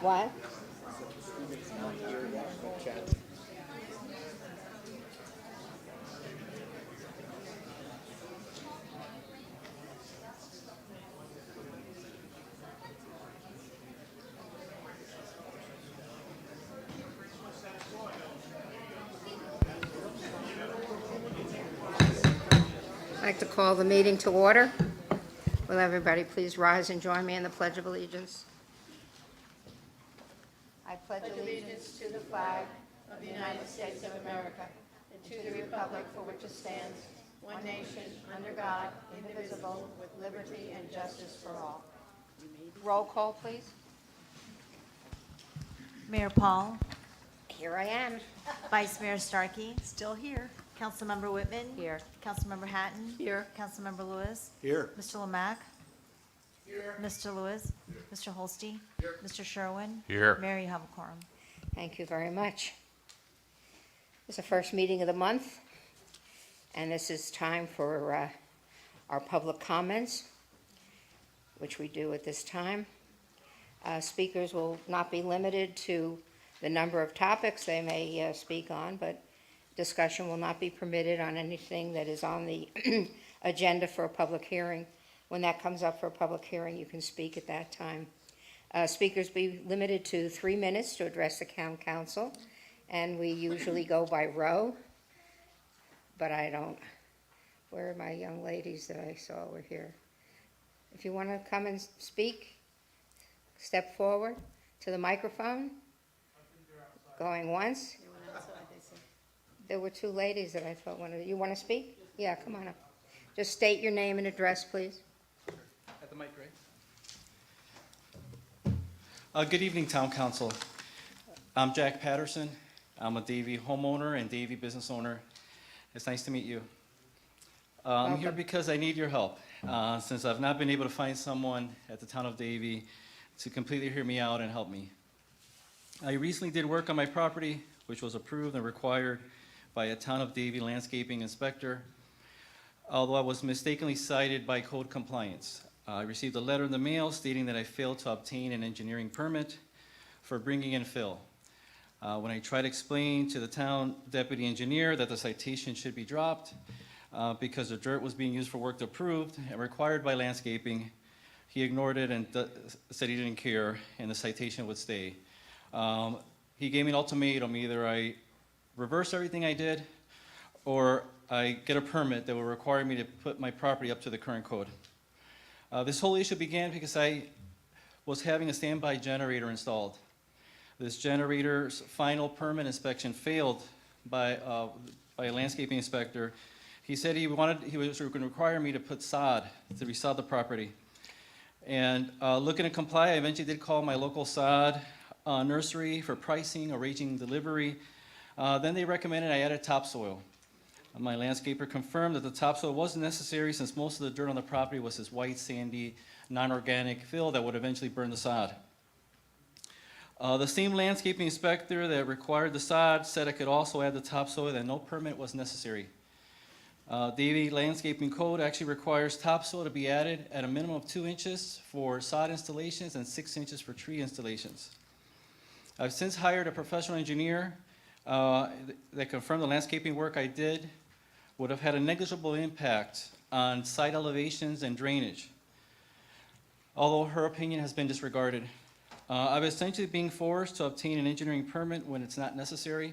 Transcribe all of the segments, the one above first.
What? I'd like to call the meeting to order. Will everybody please rise and join me in the Pledge of Allegiance? I pledge allegiance to the flag of the United States of America and to the republic for which it stands, one nation, under God, indivisible, with liberty and justice for all. Roll call, please. Mayor Paul, Here I am. Vice Mayor Starkey, Still here. Councilmember Whitman. Here. Councilmember Hatton. Here. Councilmember Lewis. Here. Mr. Lemack. Here. Mr. Lewis. Mr. Holstein. Here. Mr. Sherwin. Here. Mayor, you have a quorum. Thank you very much. It's the first meeting of the month, and this is time for our public comments, which we do at this time. Speakers will not be limited to the number of topics they may speak on, but discussion will not be permitted on anything that is on the agenda for a public hearing. When that comes up for a public hearing, you can speak at that time. Speakers be limited to 3 minutes to address the town council, and we usually go by row, but I don't. Where are my young ladies that I saw were here? If you want to come and speak, step forward to the microphone. Going once. There were 2 ladies that I thought wanted. You want to speak? Yeah, come on up. Just state your name and address, please. At the mic, right? Good evening, Town Council. I'm Jack Patterson. I'm a Davie homeowner and Davie business owner. It's nice to meet you. I'm here because I need your help, since I've not been able to find someone at the town of Davie to completely hear me out and help me. I recently did work on my property, which was approved and required by a town of Davie landscaping inspector, although I was mistakenly cited by code compliance. I received a letter in the mail stating that I failed to obtain an engineering permit for bringing in fill. When I tried to explain to the town deputy engineer that the citation should be dropped because the dirt was being used for work approved and required by landscaping, he ignored it and said he didn't care and the citation would stay. He gave me an ultimatum: either I reverse everything I did or I get a permit that will require me to put my property up to the current code. This whole issue began because I was having a standby generator installed. This generator's final permit inspection failed by a landscaping inspector. He said he was going to require me to put sod to resod the property. And looking to comply, I eventually did call my local sod nursery for pricing, arranging delivery. Then they recommended I added topsoil. My landscaper confirmed that the topsoil wasn't necessary since most of the dirt on the property was this white, sandy, non-organic fill that would eventually burn the sod. The same landscaping inspector that required the sod said I could also add the topsoil, and no permit was necessary. Davie Landscaping Code actually requires topsoil to be added at a minimum of 2 inches for sod installations and 6 inches for tree installations. I've since hired a professional engineer that confirmed the landscaping work I did would have had a negligible impact on site elevations and drainage, although her opinion has been disregarded. I'm essentially being forced to obtain an engineering permit when it's not necessary.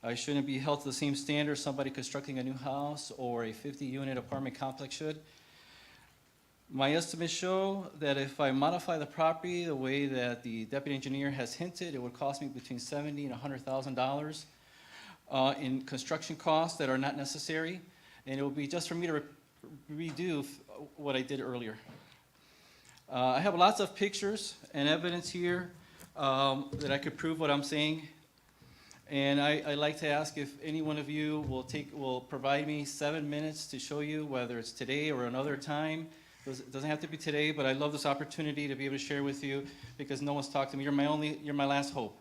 I shouldn't be held to the same standard somebody constructing a new house or a 50-unit apartment complex should. My estimates show that if I modify the property the way that the deputy engineer has hinted, it would cost me between $70,000 and $100,000 in construction costs that are not necessary, and it will be just for me to redo what I did earlier. I have lots of pictures and evidence here that I could prove what I'm saying, and I'd like to ask if any one of you will provide me 7 minutes to show you, whether it's today or another time. It doesn't have to be today, but I love this opportunity to be able to share with you because no one's talked to me. You're my last hope.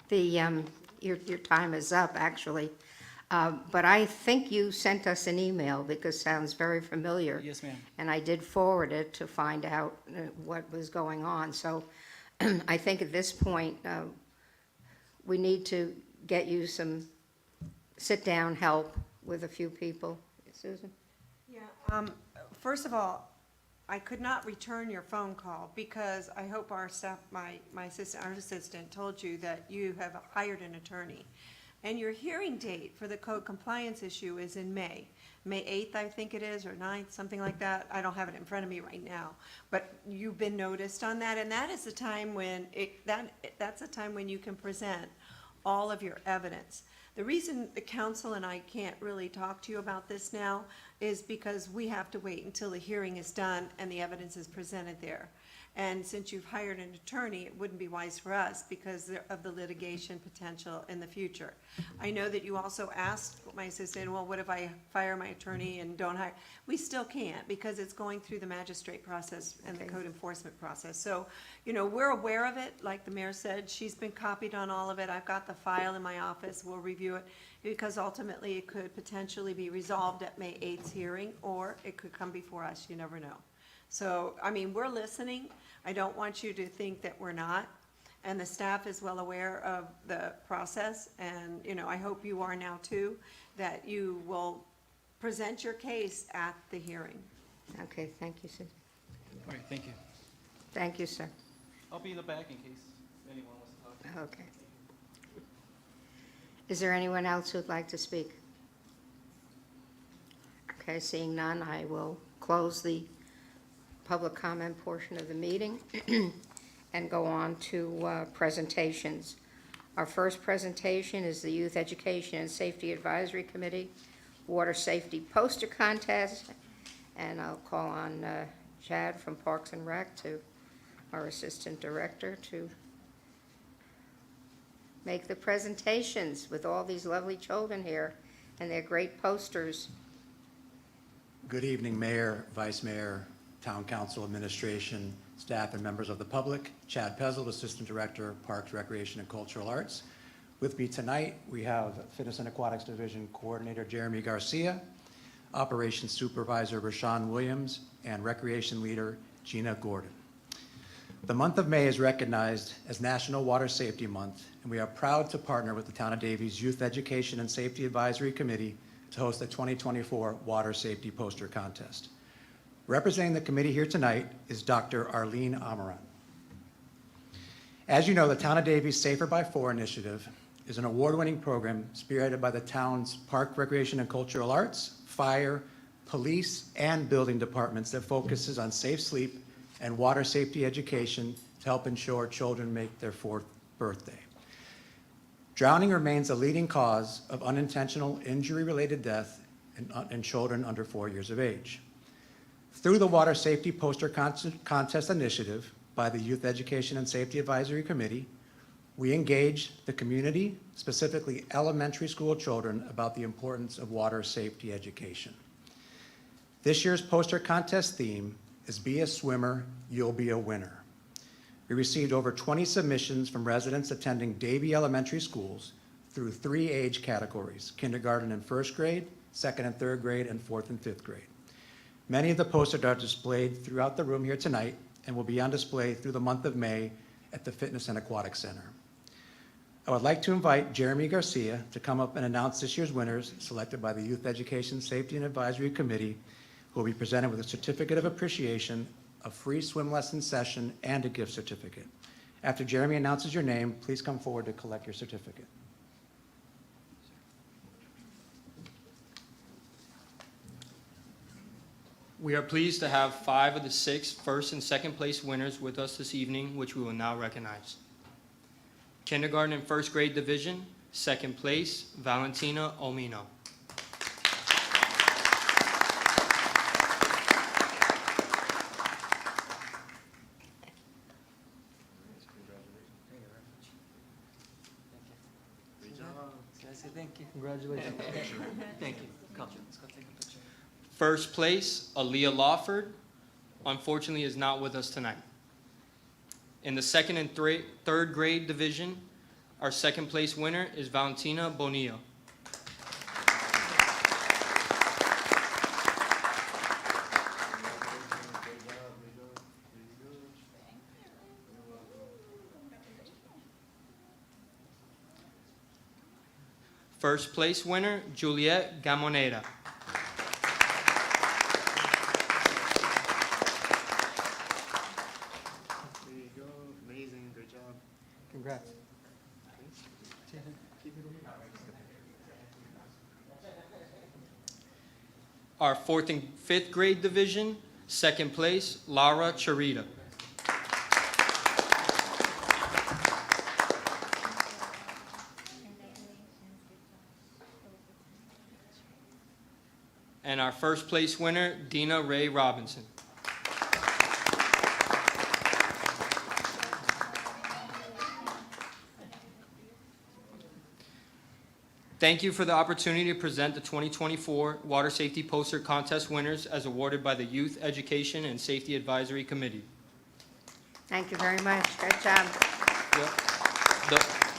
Your time is up, actually. But I think you sent us an email because it sounds very familiar. Yes, ma'am. And I did forward it to find out what was going on. So I think at this point, we need to get you some sit-down help with a few people. Susan? Yeah, first of all, I could not return your phone call because I hope our staff, my assistant, our assistant told you that you have hired an attorney. And your hearing date for the code compliance issue is in May. May 8th, I think it is, or 9th, something like that. I don't have it in front of me right now. But you've been noticed on that, and that is the time when that's the time when you can present all of your evidence. The reason the council and I can't really talk to you about this now is because we have to wait until the hearing is done and the evidence is presented there. And since you've hired an attorney, it wouldn't be wise for us because of the litigation potential in the future. I know that you also asked my assistant, well, what if I fire my attorney and don't hire? We still can't because it's going through the magistrate process and the code enforcement process. So, you know, we're aware of it. Like the mayor said, she's been copied on all of it. I've got the file in my office. We'll review it because ultimately it could potentially be resolved at May 8th hearing, or it could come before us. You never know. So, I mean, we're listening. I don't want you to think that we're not. And the staff is well aware of the process. And, you know, I hope you are now too, that you will present your case at the hearing. Okay, thank you, Susan. All right, thank you. Thank you, sir. I'll be in the back in case anyone wants to talk. Okay. Is there anyone else who'd like to speak? Okay, seeing none, I will close the public comment portion of the meeting and go on to presentations. Our first presentation is the Youth Education and Safety Advisory Committee Water Safety Poster Contest, and I'll call on Chad from Parks and Rec, to our Assistant Director, to make the presentations with all these lovely children here and their great posters. Good evening, Mayor, Vice Mayor, Town Council, Administration, staff, and members of the public. Chad Pezel, Assistant Director, Parks, Recreation, and Cultural Arts. With me tonight, we have Fitness and Aquatics Division Coordinator Jeremy Garcia, Operations Supervisor Rashawn Williams, and Recreation Leader Gina Gordon. The month of May is recognized as National Water Safety Month, and we are proud to partner with the Town of Davie's Youth Education and Safety Advisory Committee to host the 2024 Water Safety Poster Contest. Representing the committee here tonight is Dr. Arlene Amaran. As you know, the Town of Davie's Safer by 4 initiative is an award-winning program spearheaded by the town's Park, Recreation, and Cultural Arts, Fire, Police, and Building departments that focuses on safe sleep and water safety education to help ensure children make their 4th birthday. Drowning remains a leading cause of unintentional injury-related death in children under 4 years of age. Through the Water Safety Poster Contest initiative by the Youth Education and Safety Advisory Committee, we engage the community, specifically elementary school children, about the importance of water safety education. This year's poster contest theme is Be a Swimmer, You'll Be a Winner. We received over 20 submissions from residents attending Davie Elementary Schools through 3 age categories: kindergarten and 1st grade, 2nd and 3rd grade, and 4th and 5th grade. Many of the posters are displayed throughout the room here tonight and will be on display through the month of May at the Fitness and Aquatics Center. I would like to invite Jeremy Garcia to come up and announce this year's winners selected by the Youth Education, Safety, and Advisory Committee, who will be presented with a certificate of appreciation, a free swim lesson session, and a gift certificate. After Jeremy announces your name, please come forward to collect your certificate. We are pleased to have 5 of the 6 first and second place winners with us this evening, which we will now recognize. Kindergarten and 1st grade division, 2nd place, Valentina Omino. Thank you. Congratulations. Thank you. Come, let's go take a picture. First place, Aaliyah Lawford, unfortunately is not with us tonight. In the 2nd and 3rd grade division, our 2nd place winner is Valentina Bonillo. First place winner, Juliet Gamoneda. There you go. Amazing. Great job. Congrats. Our fourth and fifth grade division, second place, Lara Charita. And our first place winner, Dina Ray Robinson. Thank you for the opportunity to present the 2024 Water Safety Poster Contest winners as awarded by the Youth Education and Safety Advisory Committee. Thank you very much. Great job.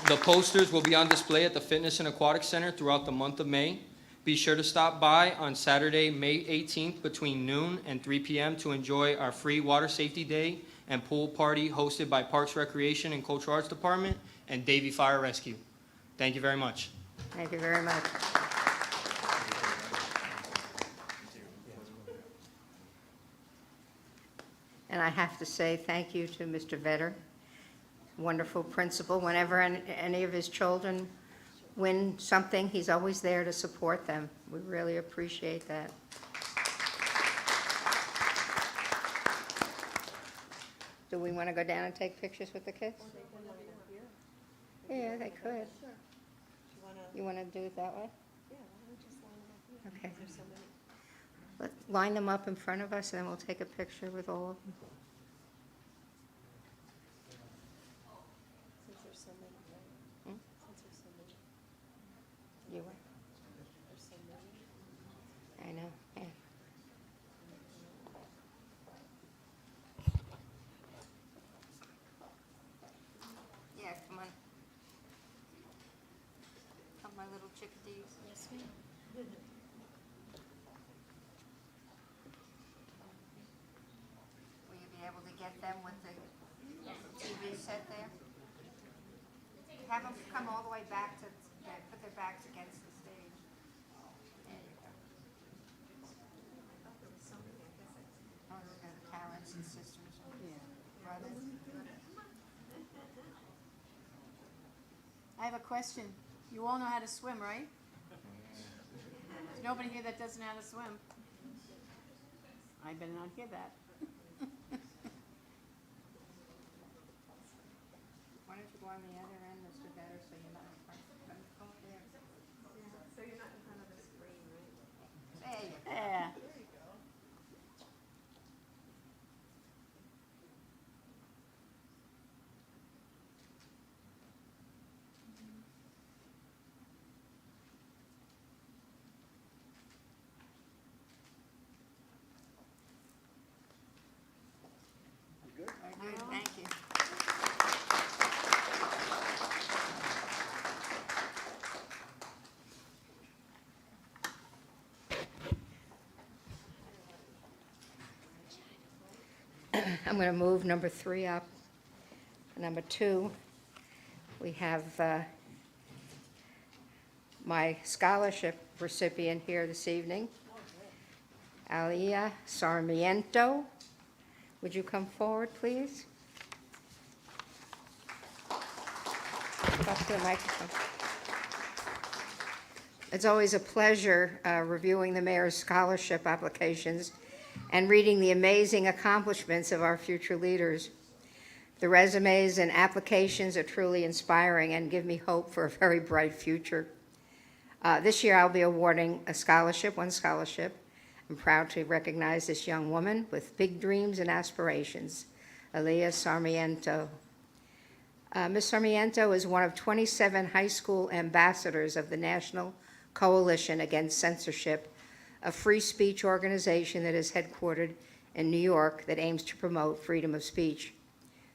The posters will be on display at the Fitness and Aquatic Center throughout the month of May. Be sure to stop by on Saturday, May 18th between noon and 3 p.m. to enjoy our free Water Safety Day and pool party hosted by Parks, Recreation, and Cultural Arts Department and Davie Fire Rescue. Thank you very much. Thank you very much. And I have to say thank you to Mr. Vetter, wonderful principal. Whenever any of his children win something, he's always there to support them. We really appreciate that. Do we want to go down and take pictures with the kids? Yeah, they could. You want to do it that way? Okay. Line them up in front of us, and then we'll take a picture with all of them. Since there's so many, right? Hmm? Since there's so many, You were? there's so many. I know, yeah. Yeah, come on. Come, my little chickadees. Yes, ma'am. Will you be able to get them with the TV set there? Have them come all the way back to, put their backs against the stage. There you go. Oh, they're the parents and sisters and brothers. I have a question. You all know how to swim, right? There's nobody here that doesn't know how to swim. I better not hear that. Why don't you go on the other end, Mr. Vetter, so you're not in front? Go there. So you're not in front of the screen, right? There you go. Yeah. Very good, thank you. I'm going to move number 3 up. Number 2, we have my scholarship recipient here this evening, Alia Sarmiento. Would you come forward, please? Up to the microphone. It's always a pleasure reviewing the mayor's scholarship applications and reading the amazing accomplishments of our future leaders. The resumes and applications are truly inspiring and give me hope for a very bright future. This year I'll be awarding one scholarship. I'm proud to recognize this young woman with big dreams and aspirations, Alia Sarmiento. Ms. Sarmiento is one of 27 high school ambassadors of the National Coalition Against Censorship, a free speech organization that is headquartered in New York that aims to promote freedom of speech.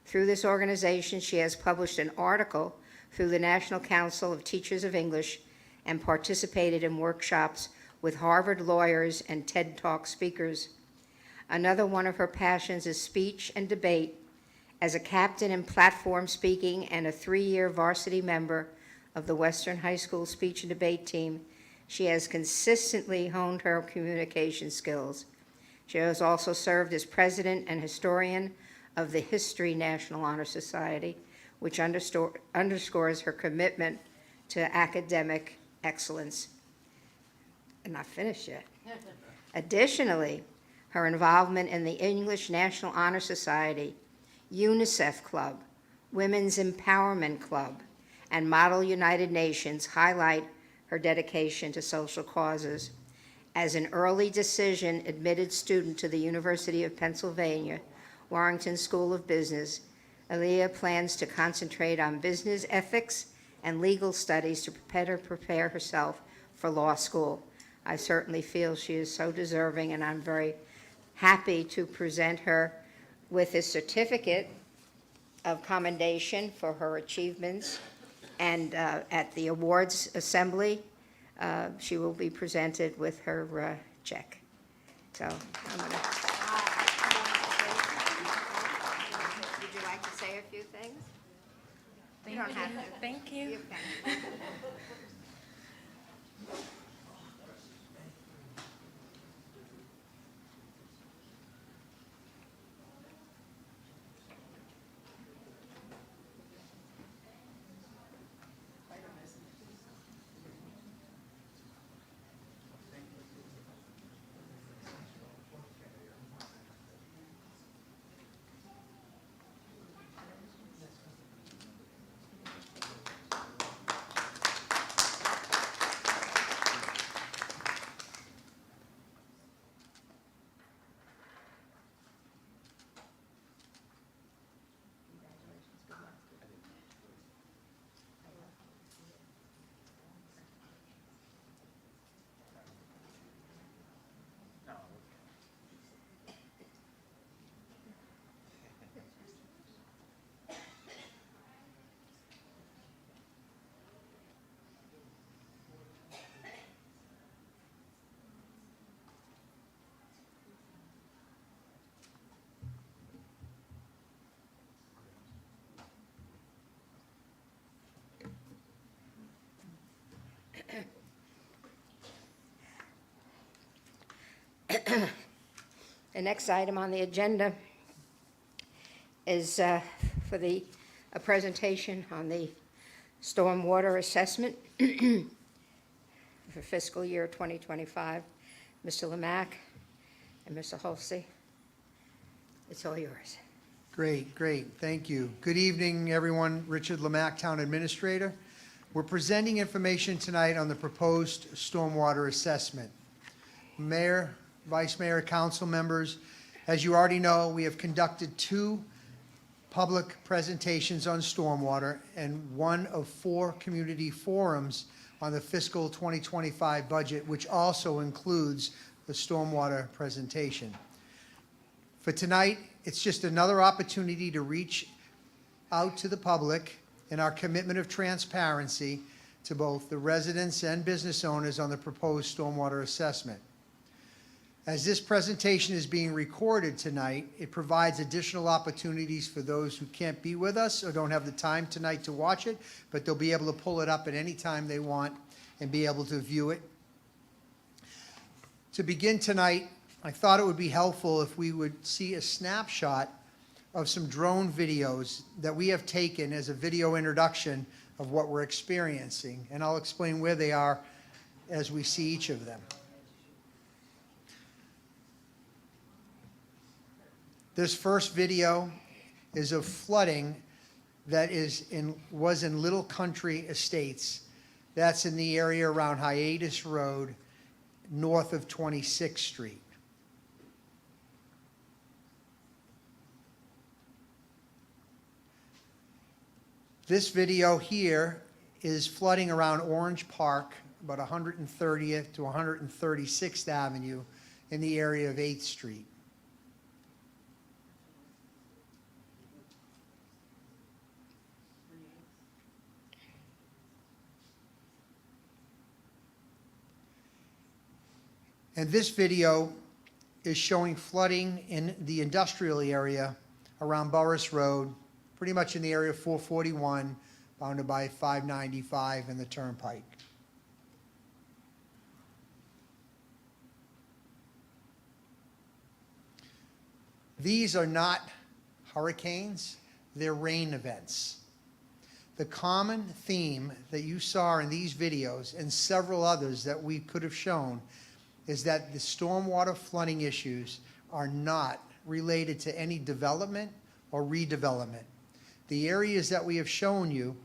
Through this organization, she has published an article through the National Council of Teachers of English and participated in workshops with Harvard lawyers and TED Talk speakers. Another one of her passions is speech and debate. As a captain in platform speaking and a 3-year varsity member of the Western High School speech and debate team, she has consistently honed her communication skills. She has also served as president and historian of the History National Honor Society, which underscores her commitment to academic excellence. I'm not finished yet. Additionally, her involvement in the English National Honor Society, UNICEF Club, Women's Empowerment Club, and Model United Nations highlight her dedication to social causes. As an early decision admitted student to the University of Pennsylvania, Warrington School of Business, Aaliyah plans to concentrate on business ethics and legal studies to prepare herself for law school. I certainly feel she is so deserving, and I'm very happy to present her with a certificate of commendation for her achievements. And at the awards assembly, she will be presented with her check. So I'm going to. Would you like to say a few things? You don't have to. Thank you. You can. The next item on the agenda is for a presentation on the stormwater assessment for fiscal year 2025. Mr. Lemack and Mr. Holsey, it's all yours. Great, thank you. Good evening, everyone. Richard Lemack, Town Administrator. We're presenting information tonight on the proposed stormwater assessment. Mayor, Vice Mayor, Council members, as you already know, we have conducted 2 public presentations on stormwater and 1 of 4 community forums on the fiscal 2025 budget, which also includes the stormwater presentation. For tonight, it's just another opportunity to reach out to the public in our commitment of transparency to both the residents and business owners on the proposed stormwater assessment. As this presentation is being recorded tonight, it provides additional opportunities for those who can't be with us or don't have the time tonight to watch it, but they'll be able to pull it up at any time they want and be able to view it. To begin tonight, I thought it would be helpful if we would see a snapshot of some drone videos that we have taken as a video introduction of what we're experiencing, and I'll explain where they are as we see each of them. This first video is of flooding that was in Little Country Estates. That's in the area around Hiatus Road, north of 26th Street. This video here is flooding around Orange Park, about 130th to 136th Avenue in the area of 8th Street. And this video is showing flooding in the industrial area around Burris Road, pretty much in the area of 441, bounded by 595 and the Turnpike. These are not hurricanes, they're rain events. The common theme that you saw in these videos and several others that we could have shown is that the stormwater flooding issues are not related to any development or redevelopment. The areas that we have shown you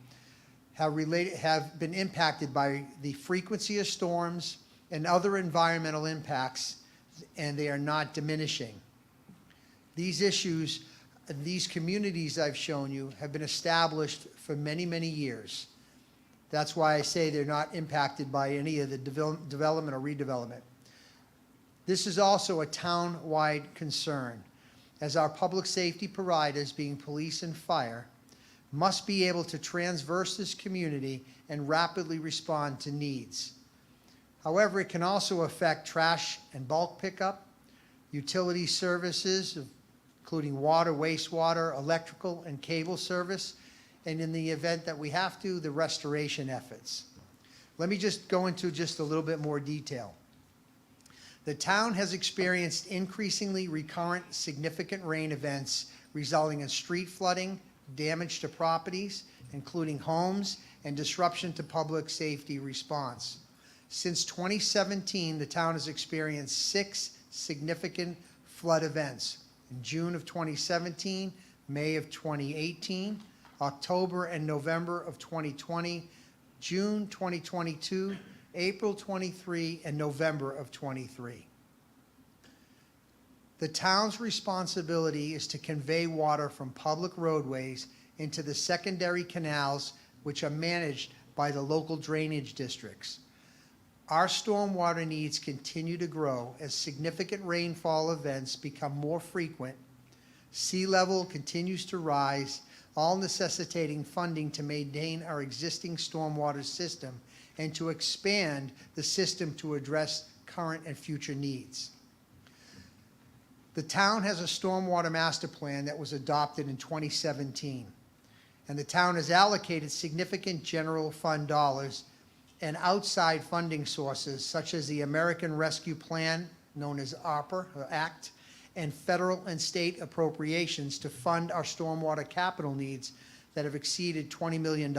have been impacted by the frequency of storms and other environmental impacts, and they are not diminishing. These issues, these communities I've shown you have been established for many, many years. That's why I say they're not impacted by any of the development or redevelopment. This is also a town-wide concern, as our public safety providers, being police and fire, must be able to traverse this community and rapidly respond to needs. However, it can also affect trash and bulk pickup, utility services, including water, wastewater, electrical, and cable service, and in the event that we have to, the restoration efforts. Let me just go into just a little bit more detail. The town has experienced increasingly recurrent significant rain events resulting in street flooding, damage to properties, including homes, and disruption to public safety response. Since 2017, the town has experienced 6 significant flood events: in June of 2017, May of 2018, October and November of 2020, June 2022, April 23, and November of 23. The town's responsibility is to convey water from public roadways into the secondary canals, which are managed by the local drainage districts. Our stormwater needs continue to grow as significant rainfall events become more frequent, sea level continues to rise, all necessitating funding to maintain our existing stormwater system and to expand the system to address current and future needs. The town has a stormwater master plan that was adopted in 2017, and the town has allocated significant general fund dollars and outside funding sources such as the American Rescue Plan, known as ARPA, or Act, and federal and state appropriations to fund our stormwater capital needs that have exceeded $20 million.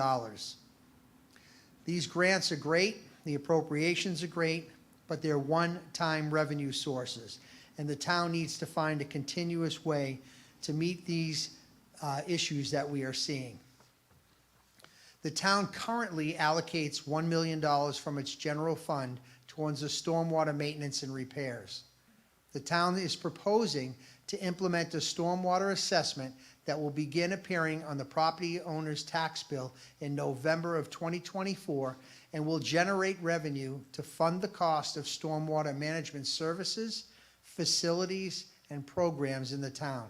These grants are great, the appropriations are great, but they're one-time revenue sources, and the town needs to find a continuous way to meet these issues that we are seeing. The town currently allocates $1 million from its general fund towards the stormwater maintenance and repairs. The town is proposing to implement a stormwater assessment that will begin appearing on the property owner's tax bill in November of 2024 and will generate revenue to fund the cost of stormwater management services, facilities, and programs in the town.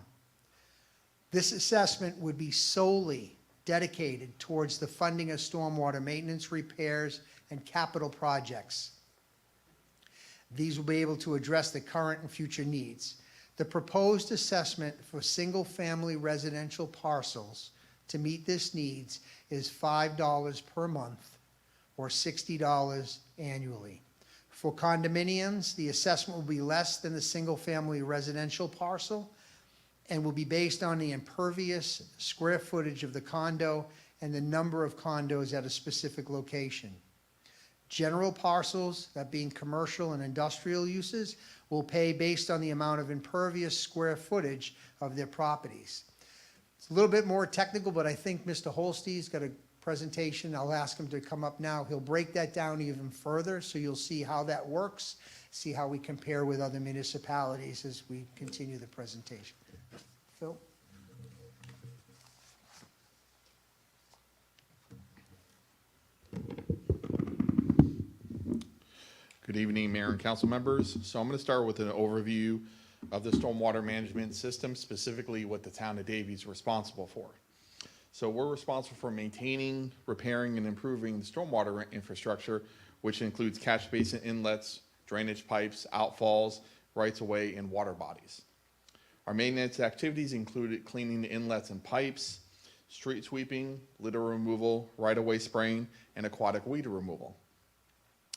This assessment would be solely dedicated towards the funding of stormwater maintenance, repairs, and capital projects. These will be able to address the current and future needs. The proposed assessment for single-family residential parcels to meet this needs is $5 per month or $60 annually. For condominiums, the assessment will be less than the single-family residential parcel and will be based on the impervious square footage of the condo and the number of condos at a specific location. General parcels, that being commercial and industrial uses, will pay based on the amount of impervious square footage of their properties. It's a little bit more technical, but I think Mr. Holstein's got a presentation. I'll ask him to come up now. He'll break that down even further, so you'll see how that works, see how we compare with other municipalities as we continue the presentation. Phil? Good evening, Mayor and Council members. So I'm going to start with an overview of the stormwater management system, specifically what the town of Davie is responsible for. So we're responsible for maintaining, repairing, and improving the stormwater infrastructure, which includes catch basin inlets, drainage pipes, outfalls, rights-of-way, and water bodies. Our maintenance activities included cleaning the inlets and pipes, street sweeping, litter removal, right-of-way spraying, and aquatic weed removal.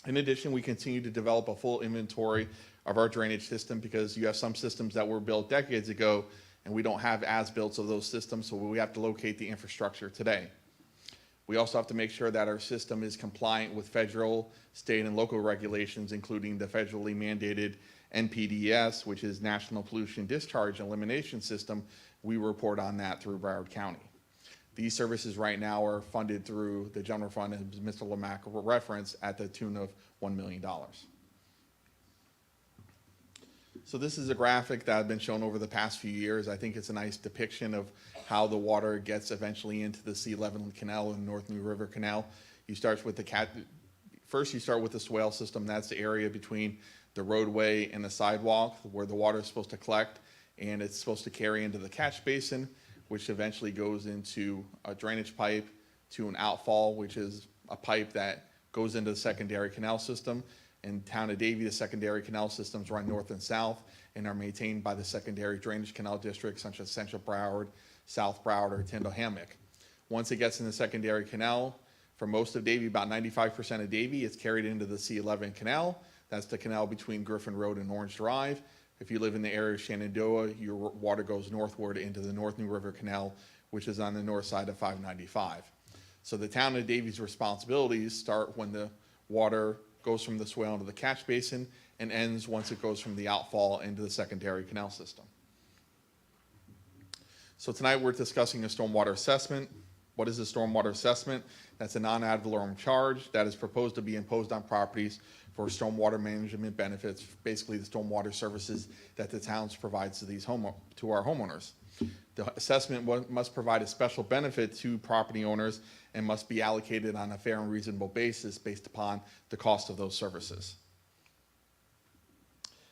In addition, we continue to develop a full inventory of our drainage system because you have some systems that were built decades ago and we don't have as-built of those systems, so we have to locate the infrastructure today. We also have to make sure that our system is compliant with federal, state, and local regulations, including the federally mandated NPDES, which is National Pollution Discharge Elimination System. We report on that through Broward County. These services right now are funded through the general fund, as Mr. Lamack referenced, at the tune of $1 million. So this is a graphic that I've been shown over the past few years. I think it's a nice depiction of how the water gets eventually into the C11 Canal and North New River Canal. You start with first you start with the swale system. That's the area between the roadway and the sidewalk where the water is supposed to collect, and it's supposed to carry into the catch basin, which eventually goes into a drainage pipe to an outfall, which is a pipe that goes into the secondary canal system. In town of Davie, the secondary canal systems run north and south and are maintained by the secondary drainage canal districts such as Central Broward, South Broward, or Tyndall Hammock. Once it gets in the secondary canal, for most of Davie, about 95% of Davie, it's carried into the C11 canal. That's the canal between Griffin Road and Orange Drive. If you live in the area of Shenandoah, your water goes northward into the North New River Canal, which is on the north side of 595. So the town of Davie's responsibilities start when the water goes from the swale into the catch basin and ends once it goes from the outfall into the secondary canal system. So tonight we're discussing a stormwater assessment. What is a stormwater assessment? That's a non-ad valorem charge that is proposed to be imposed on properties for stormwater management benefits, basically the stormwater services that the towns provides to our homeowners. The assessment must provide a special benefit to property owners and must be allocated on a fair and reasonable basis based upon the cost of those services.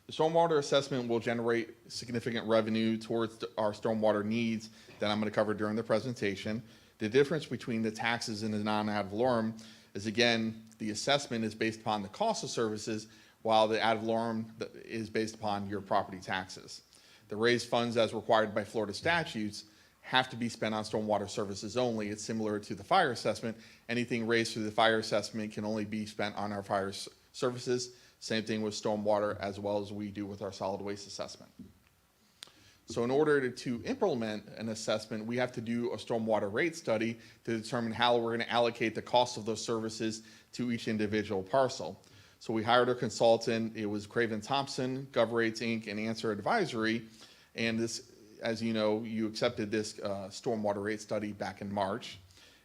The stormwater assessment will generate significant revenue towards our stormwater needs that I'm going to cover during the presentation. The difference between the taxes and the non-ad valorem is, again, the assessment is based upon the cost of services, while the ad valorem is based upon your property taxes. The raised funds, as required by Florida statutes, have to be spent on stormwater services only. It's similar to the fire assessment. Anything raised through the fire assessment can only be spent on our fire services. Same thing with stormwater, as well as we do with our solid waste assessment. So in order to implement an assessment, we have to do a stormwater rate study to determine how we're going to allocate the cost of those services to each individual parcel. So we hired a consultant. It was Craven Thompson, GovRates Inc., and Answer Advisory. And this, as you know, you accepted this stormwater rate study back in March.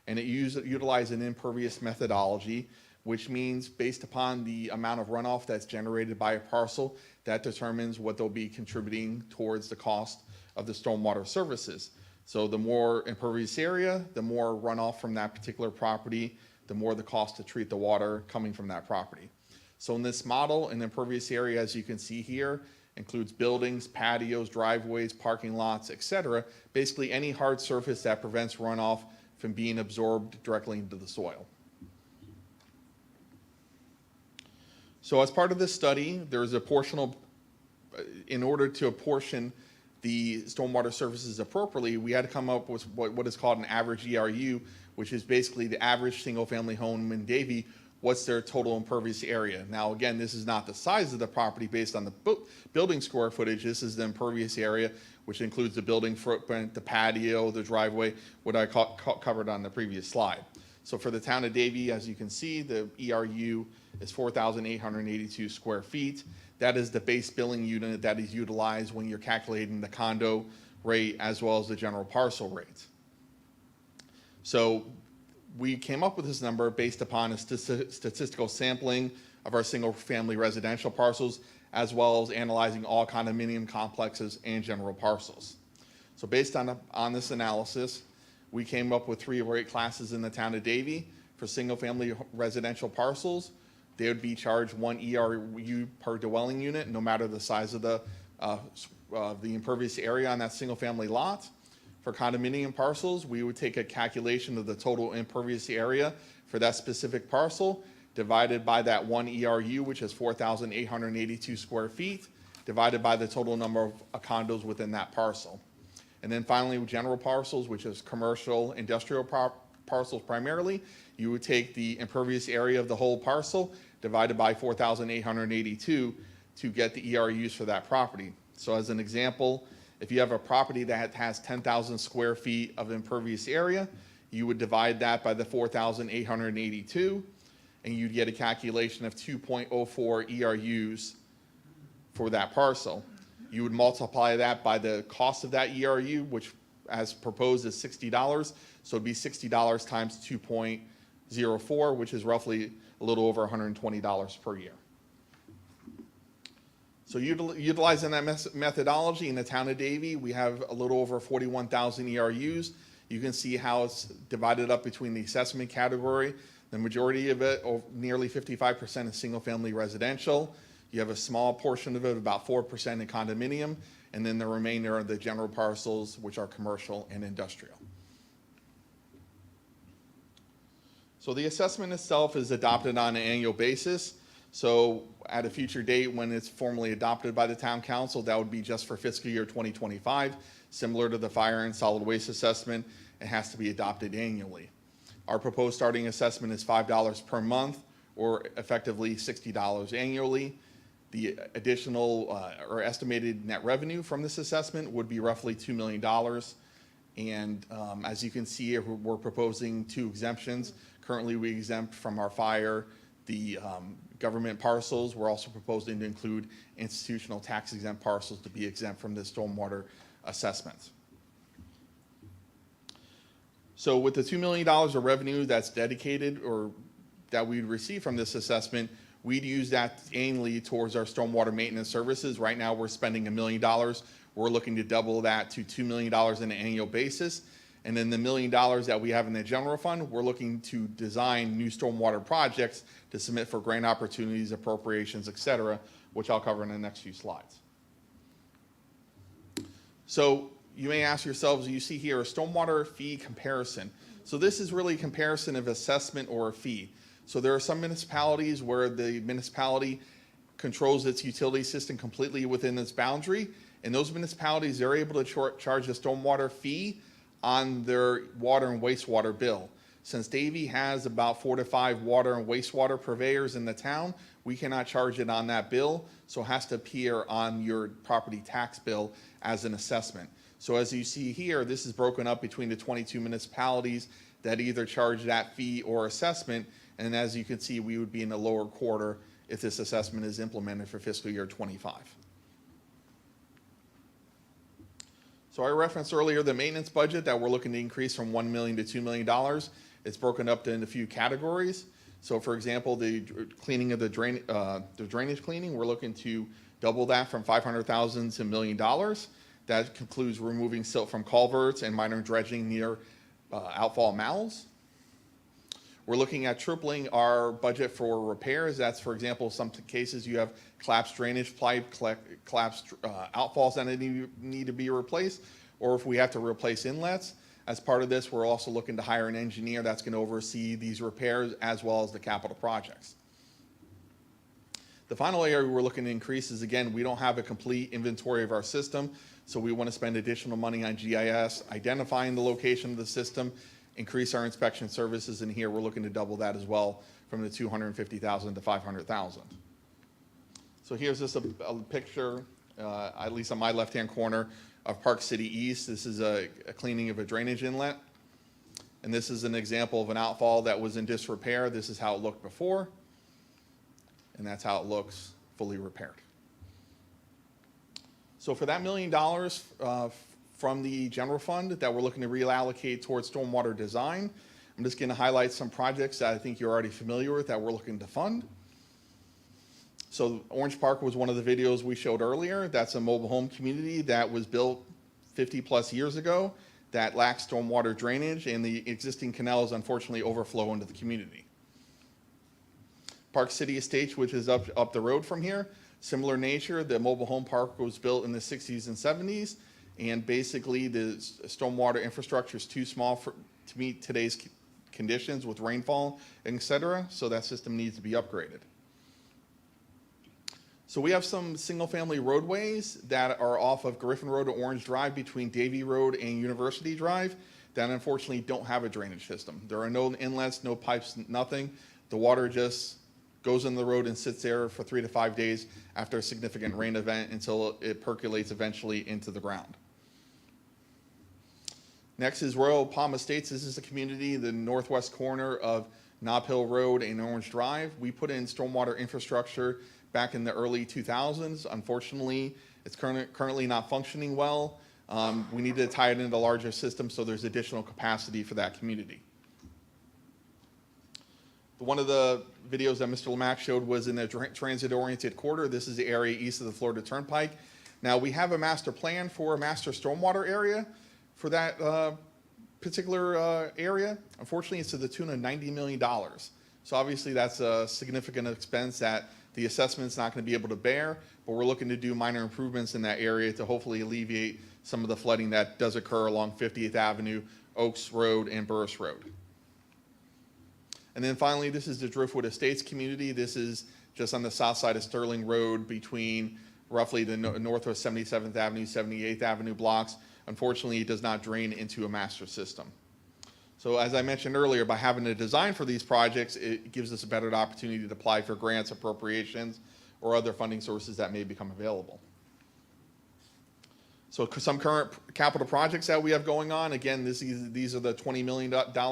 And it utilized an impervious methodology, which means based upon the amount of runoff that's generated by a parcel, that determines what they'll be contributing towards the cost of the stormwater services. So the more impervious area, the more runoff from that particular property, the more the cost to treat the water coming from that property. So in this model, an impervious area, as you can see here, includes buildings, patios, driveways, parking lots, etc. Basically any hard surface that prevents runoff from being absorbed directly into the soil. So as part of this study, there is a portional, in order to apportion the stormwater services appropriately, we had to come up with what is called an average ERU, which is basically the average single-family home in Davie. What's their total impervious area? Now, again, this is not the size of the property based on the building square footage. This is the impervious area, which includes the building footprint, the patio, the driveway, what I covered on the previous slide. So for the town of Davie, as you can see, the ERU is 4,882 square feet. That is the base billing unit that is utilized when you're calculating the condo rate as well as the general parcel rate. So we came up with this number based upon a statistical sampling of our single-family residential parcels, as well as analyzing all condominium complexes and general parcels. So based on this analysis, we came up with 3 rate classes in the town of Davie. For single-family residential parcels, they would be charged 1 ERU per dwelling unit, no matter the size of the impervious area on that single-family lot. For condominium parcels, we would take a calculation of the total impervious area for that specific parcel, divided by that 1 ERU, which is 4,882 square feet, divided by the total number of condos within that parcel. And then finally, general parcels, which is commercial, industrial parcels primarily, you would take the impervious area of the whole parcel divided by 4,882 to get the ERUs for that property. So as an example, if you have a property that has 10,000 square feet of impervious area, you would divide that by the 4,882, and you'd get a calculation of 2.04 ERUs for that parcel. You would multiply that by the cost of that ERU, which as proposed is $60, so it'd be $60 times 2.04, which is roughly a little over $120 per year. So utilizing that methodology in the town of Davie, we have a little over 41,000 ERUs. You can see how it's divided up between the assessment category. The majority of it, nearly 55%, is single-family residential. You have a small portion of it, about 4% in condominium, and then the remainder are the general parcels, which are commercial and industrial. So the assessment itself is adopted on an annual basis. So at a future date, when it's formally adopted by the town council, that would be just for fiscal year 2025. Similar to the fire and solid waste assessment, it has to be adopted annually. Our proposed starting assessment is $5 per month, or effectively $60 annually. The additional or estimated net revenue from this assessment would be roughly $2 million. And as you can see, we're proposing 2 exemptions. Currently, we exempt from our fire the government parcels. We're also proposing to include institutional tax exempt parcels to be exempt from the stormwater assessments. So with the $2 million of revenue that's dedicated or that we'd receive from this assessment, we'd use that annually towards our stormwater maintenance services. Right now, we're spending $1 million. We're looking to double that to $2 million on an annual basis. And then the $1 million that we have in the general fund, we're looking to design new stormwater projects to submit for grant opportunities, appropriations, et cetera, which I'll cover in the next few slides. So you may ask yourselves, you see here a stormwater fee comparison. So this is really a comparison of assessment or a fee. So there are some municipalities where the municipality controls its utility system completely within its boundary. And those municipalities, they're able to charge a stormwater fee on their water and wastewater bill. Since Davie has about 4 to 5 water and wastewater purveyors in the town, we cannot charge it on that bill, so it has to appear on your property tax bill as an assessment. So as you see here, this is broken up between the 22 municipalities that either charge that fee or assessment, and as you can see, we would be in the lower quarter if this assessment is implemented for fiscal year 25. So I referenced earlier the maintenance budget that we're looking to increase from $1 million to $2 million. It's broken up into a few categories. So for example, the cleaning of the drainage cleaning, we're looking to double that from $500,000 to $1 million. That concludes removing silt from culverts and minor dredging near outfall mouths. We're looking at tripling our budget for repairs. That's, for example, some cases you have collapsed drainage pipe, collapsed outfalls that need to be replaced, or if we have to replace inlets. As part of this, we're also looking to hire an engineer that's going to oversee these repairs as well as the capital projects. The final area we're looking to increase is, again, we don't have a complete inventory of our system, so we want to spend additional money on GIS, identifying the location of the system, increase our inspection services, and here we're looking to double that as well from the $250,000 to $500,000. So here's just a picture, at least on my left-hand corner, of Park City East. This is a cleaning of a drainage inlet, and this is an example of an outfall that was in disrepair. This is how it looked before, and that's how it looks fully repaired. So for that $1 million from the general fund that we're looking to reallocate towards stormwater design, I'm just going to highlight some projects that I think you're already familiar with that we're looking to fund. So Orange Park was one of the videos we showed earlier. That's a mobile home community that was built 50 plus years ago that lacks stormwater drainage, and the existing canals unfortunately overflow into the community. Park City Estates, which is up the road from here, similar nature. The mobile home park was built in the 60s and 70s, and basically the stormwater infrastructure is too small to meet today's conditions with rainfall, et cetera, so that system needs to be upgraded. So we have some single-family roadways that are off of Griffin Road to Orange Drive between Davie Road and University Drive that unfortunately don't have a drainage system. There are no inlets, no pipes, nothing. The water just goes in the road and sits there for 3 to 5 days after a significant rain event until it percolates eventually into the ground. Next is Royal Palm Estates. This is a community, the northwest corner of Nob Hill Road and Orange Drive. We put in stormwater infrastructure back in the early 2000s. Unfortunately, it's currently not functioning well. We need to tie it into a larger system so there's additional capacity for that community. One of the videos that Mr. Lemack showed was in the transit-oriented corridor. This is the area east of the Florida Turnpike. Now, we have a master plan for a master stormwater area for that particular area. Unfortunately, it's to the tune of $90 million. So obviously, that's a significant expense that the assessment's not going to be able to bear, but we're looking to do minor improvements in that area to hopefully alleviate some of the flooding that does occur along 50th Avenue, Oaks Road, and Burris Road. And then finally, this is the Driftwood Estates community. This is just on the south side of Sterling Road between roughly the northwest 77th Avenue, 78th Avenue blocks. Unfortunately, it does not drain into a master system. So as I mentioned earlier, by having a design for these projects, it gives us a better opportunity to apply for grants, appropriations, or other funding sources that may become available. So some current capital projects that we have going on, again, these are the $20 million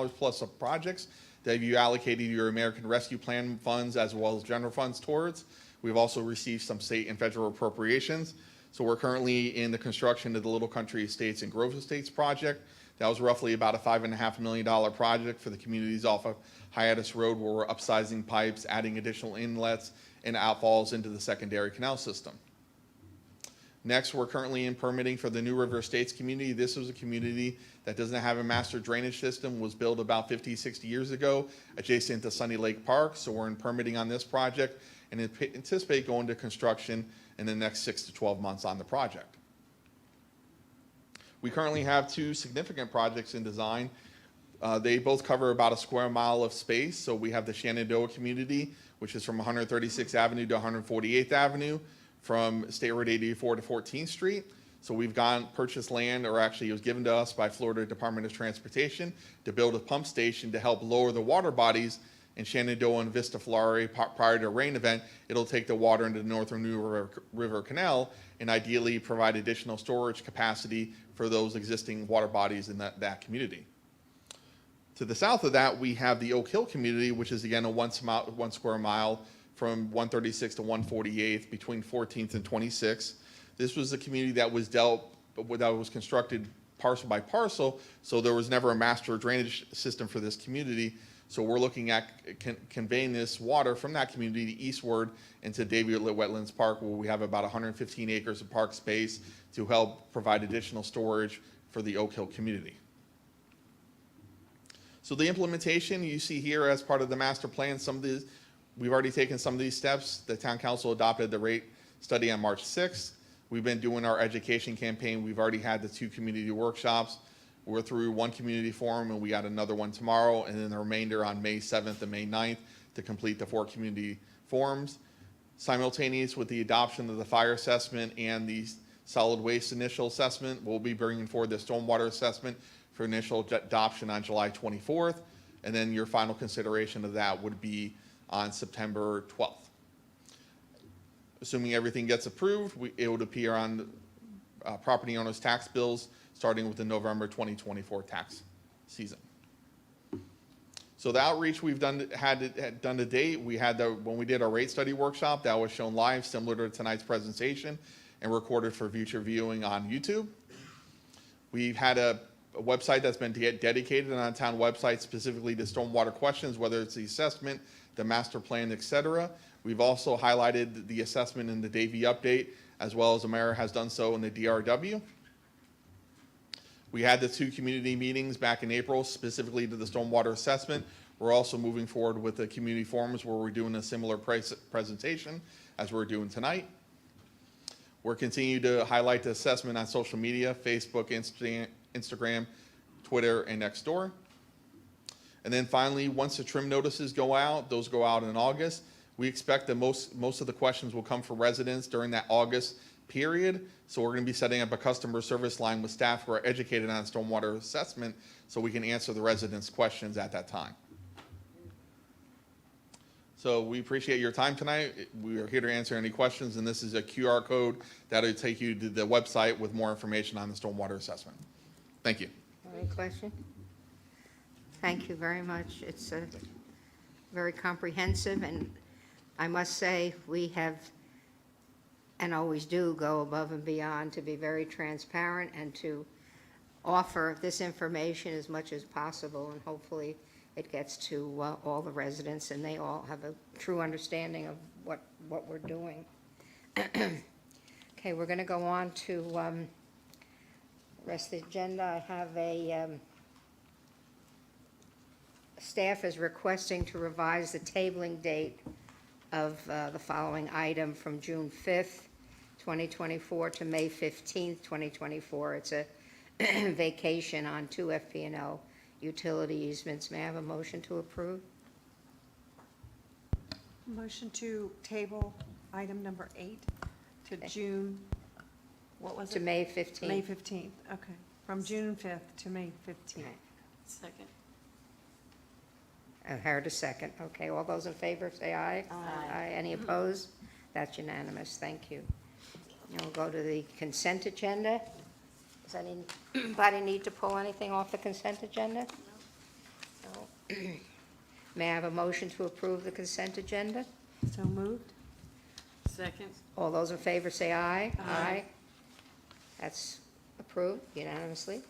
plus of projects that you allocated your American Rescue Plan funds as well as general funds towards. We've also received some state and federal appropriations. So we're currently in the construction of the Little Country Estates and Grove Estates project. That was roughly about a $5.5 million project for the communities off of Hiatus Road, where we're upsizing pipes, adding additional inlets and outfalls into the secondary canal system. Next, we're currently in permitting for the New River Estates community. This was a community that doesn't have a master drainage system, was built about 50, 60 years ago adjacent to Sunny Lake Park. So we're in permitting on this project and anticipate going to construction in the next 6 to 12 months on the project. We currently have 2 significant projects in design. They both cover about a square mile of space. So we have the Shenandoah community, which is from 136th Avenue to 148th Avenue, from State Road 84 to 14th Street. So we've purchased land, or actually it was given to us by Florida Department of Transportation to build a pump station to help lower the water bodies in Shenandoah and Vista Florida prior to a rain event. It'll take the water into the Northern New River Canal and ideally provide additional storage capacity for those existing water bodies in that community. To the south of that, we have the Oak Hill community, which is again a 1 square mile from 136th to 148th between 14th and 26th. This was a community that was constructed parcel by parcel, so there was never a master drainage system for this community. So we're looking at conveying this water from that community eastward into Davie Wetlands Park, where we have about 115 acres of park space to help provide additional storage for the Oak Hill community. So the implementation you see here as part of the master plan, we've already taken some of these steps. The town council adopted the rate study on March 6th. We've been doing our education campaign. We've already had the 2 community workshops. We're through 1 community forum, and we got another one tomorrow, and then the remainder on May 7th and May 9th to complete the 4 community forums. Simultaneous with the adoption of the fire assessment and the solid waste initial assessment, we'll be bringing forward the stormwater assessment for initial adoption on July 24th, and then your final consideration of that would be on September 12th. Assuming everything gets approved, it would appear on property owners' tax bills starting with the November 2024 tax season. So the outreach we've done to date, when we did our rate study workshop, that was shown live, similar to tonight's presentation, and recorded for future viewing on YouTube. We've had a website that's been dedicated on a town website specifically to stormwater questions, whether it's the assessment, the master plan, etc. We've also highlighted the assessment in the Davie update, as well as the mayor has done so in the DRW. We had the 2 community meetings back in April, specifically to the stormwater assessment. We're also moving forward with the community forums where we're doing a similar presentation as we're doing tonight. We're continuing to highlight the assessment on social media, Facebook, Instagram, Twitter, and Nextdoor. And then finally, once the trim notices go out, those go out in August, We expect that most of the questions will come from residents during that August period. So we're going to be setting up a customer service line with staff who are educated on stormwater assessment so we can answer the residents' questions at that time. So we appreciate your time tonight. We are here to answer any questions, and this is a QR code that'll take you to the website with more information on the stormwater assessment. Thank you. Any question? Thank you very much. It's very comprehensive, and I must say, we have, and always do, go above and beyond to be very transparent and to offer this information as much as possible, and hopefully it gets to all the residents, and they all have a true understanding of what we're doing. Okay, we're going to go on to the rest of the agenda. I have staff is requesting to revise the tabling date of the following item from June 5th, 2024 to May 15th, 2024. It's a vacation on 2 FP&L utility easements. May I have a motion to approve? Motion to table item number 8 to June, what was To it? May 15th. May 15th, okay. From June 5th to May 15th. Okay. Second. I heard a second. Okay, all those in favor, say aye. Aye. Any opposed? That's unanimous. Thank you. Now we'll go to the consent agenda. Does anybody need to pull anything off the consent agenda? No. May I have a motion to approve the consent agenda? So moved? Second. All those in favor say aye. Aye. That's approved unanimously.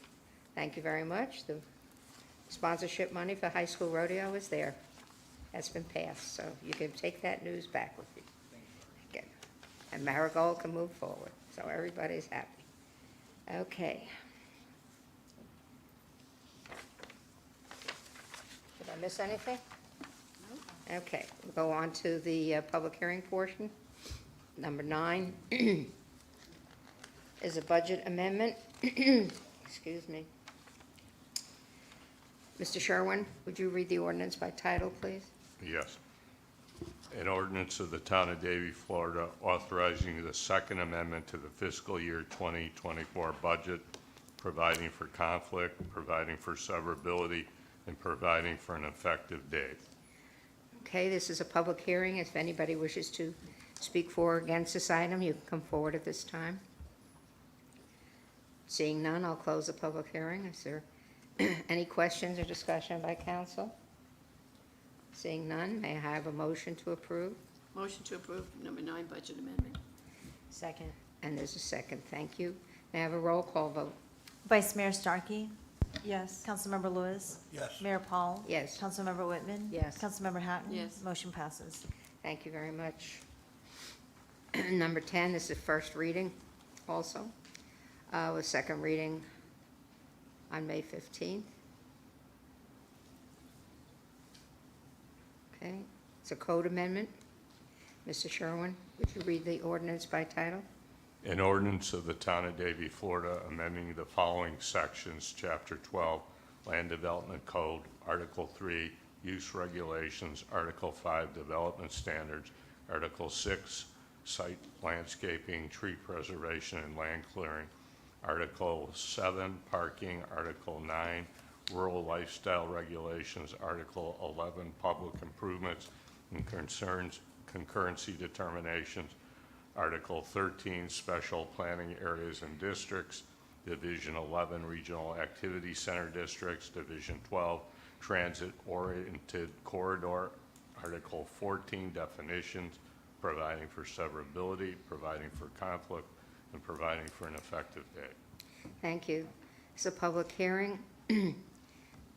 Thank you very much. The sponsorship money for high school rodeo is there. That's been passed, so you can take that news back with you. Okay. And Marigold can move forward, so everybody's happy. Okay. Did I miss anything? Okay, we'll go on to the public hearing portion. Number 9 is a budget amendment. Excuse me. Mr. Sherwin, would you read the ordinance by title, please? Yes. An ordinance of the Town of Davie, Florida, authorizing the Second Amendment to the fiscal year 2024 budget, providing for conflict, providing for severability, and providing for an effective date. Okay, this is a public hearing. If anybody wishes to speak for or against this item, you can come forward at this time. Seeing none, I'll close the public hearing. Is there any questions or discussion by council? Seeing none, may I have a motion to approve? Motion to approve number 9 budget amendment. Second. And there's a second. Thank you. May I have a roll call vote? Vice Mayor Starkey? Yes. Councilmember Lewis? Yes. Mayor Paul? Yes. Councilmember Whitman? Yes. Councilmember Hatton? Yes. Motion passes. Thank you very much. Number 10 is the first reading also, with second reading on May 15th. Okay, it's a code amendment. Mr. Sherwin, would you read the ordinance by title? An ordinance of the Town of Davie, Florida, amending the following sections, Chapter 12, Land Development Code, Article 3, Use Regulations, Article 5, Development Standards, Article 6, Site Landscaping, Tree Preservation, and Land Clearing, Article 7, Parking, Article 9, Rural Lifestyle Regulations, Article 11, Public Improvements and Concurrency Determinations, Article 13, Special Planning Areas and Districts, Division 11, Regional Activity Center Districts, Division 12, Transit-Oriented Corridor, Article 14, Definitions, providing for severability, providing for conflict, and providing for an effective date. Thank you. It's a public hearing.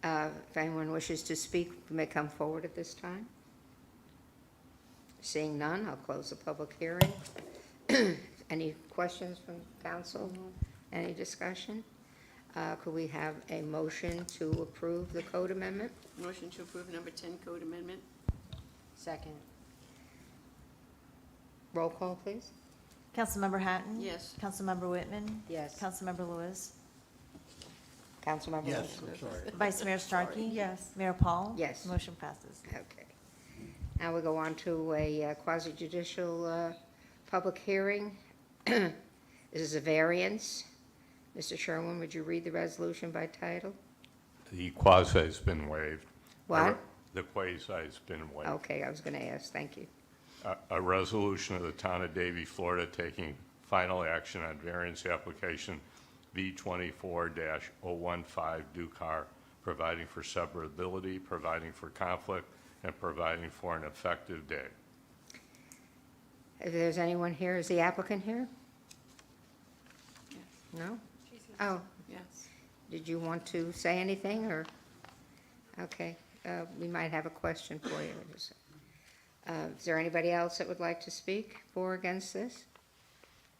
If anyone wishes to speak, you may come forward at this time. Seeing none, I'll close the public hearing. Any questions from council? Any discussion? Could we have a motion to approve the code amendment? Motion to approve number 10 code amendment. Second. Roll call, please. Councilmember Hatton? Yes. Councilmember Whitman? Yes. Councilmember Lewis? Councilmember Yes, Lewis. I'm sorry. Vice Mayor Starkey? Yes. Mayor Paul? Yes. Motion passes. Okay. Now we go on to a quasi judicial public hearing. This is a variance. Mr. Sherwin, would you read the resolution by title? The quasi's been waived. What? The quasi's been waived. Okay, I was going to ask, thank you. A resolution of the Town of Davie, Florida, taking final action on variance application V24-015 Ducar, providing for severability, providing for conflict, and providing for an effective date. If there's anyone here, is the applicant here? No? Oh, Yes. did you want to say anything, or? Okay, we might have a question for you. Is there anybody else that would like to speak for or against this?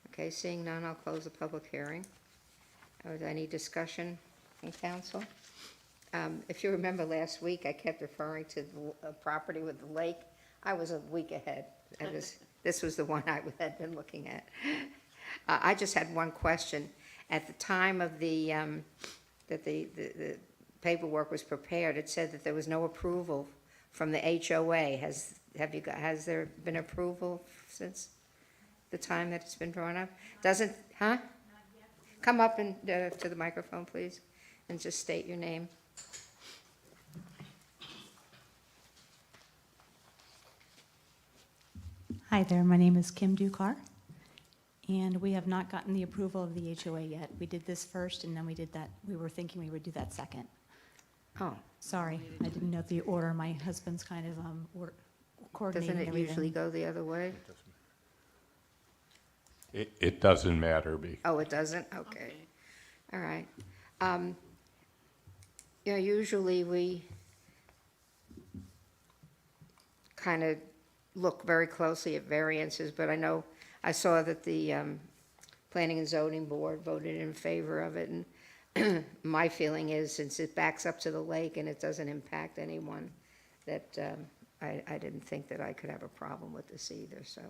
Okay, seeing none, I'll close the public hearing. Is there any discussion in council? If you remember last week, I kept referring to the property with the lake. I was a week ahead. This was the one I had been looking at. I just had one question. At the time of that the paperwork was prepared, it said that there was no approval from the HOA. Has there been approval since the time that it's been drawn up? Doesn't, huh? Come up and to the microphone, please, and just state your name. Hi there, my name is Kim Ducar, and we have not gotten the approval of the HOA yet. We did this first, and then we did that. We were thinking we would do that second. Oh, Sorry, I didn't know the order. My husband's kind of coordinating doesn't it everything. usually go the other way? It doesn't matter. Oh, it doesn't? Okay. All right. Usually we kind of look very closely at variances, but I saw that the Planning and Zoning Board voted in favor of it, and my feeling is, since it backs up to the lake and it doesn't impact anyone, that I didn't think that I could have a problem with this either, so.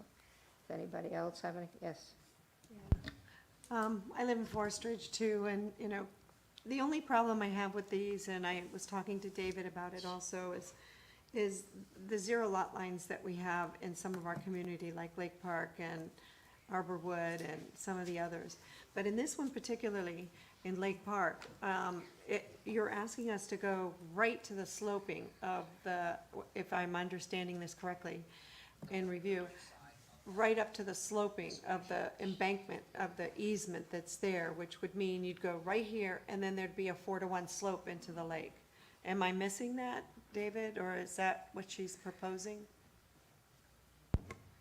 Does anybody else have any? Yes. I live in Forest Ridge too, and, the only problem I have with these, and I was talking to David about it also, is the zero lot lines that we have in some of our community, like Lake Park and Arborwood and some of the others. But in this one particularly, in Lake Park, you're asking us to go right to the sloping of if I'm understanding this correctly in review, right up to the sloping of the embankment of the easement that's there, which would mean you'd go right here, and then there'd be a 4-to-1 slope into the lake. Am I missing that, David, or is that what she's proposing?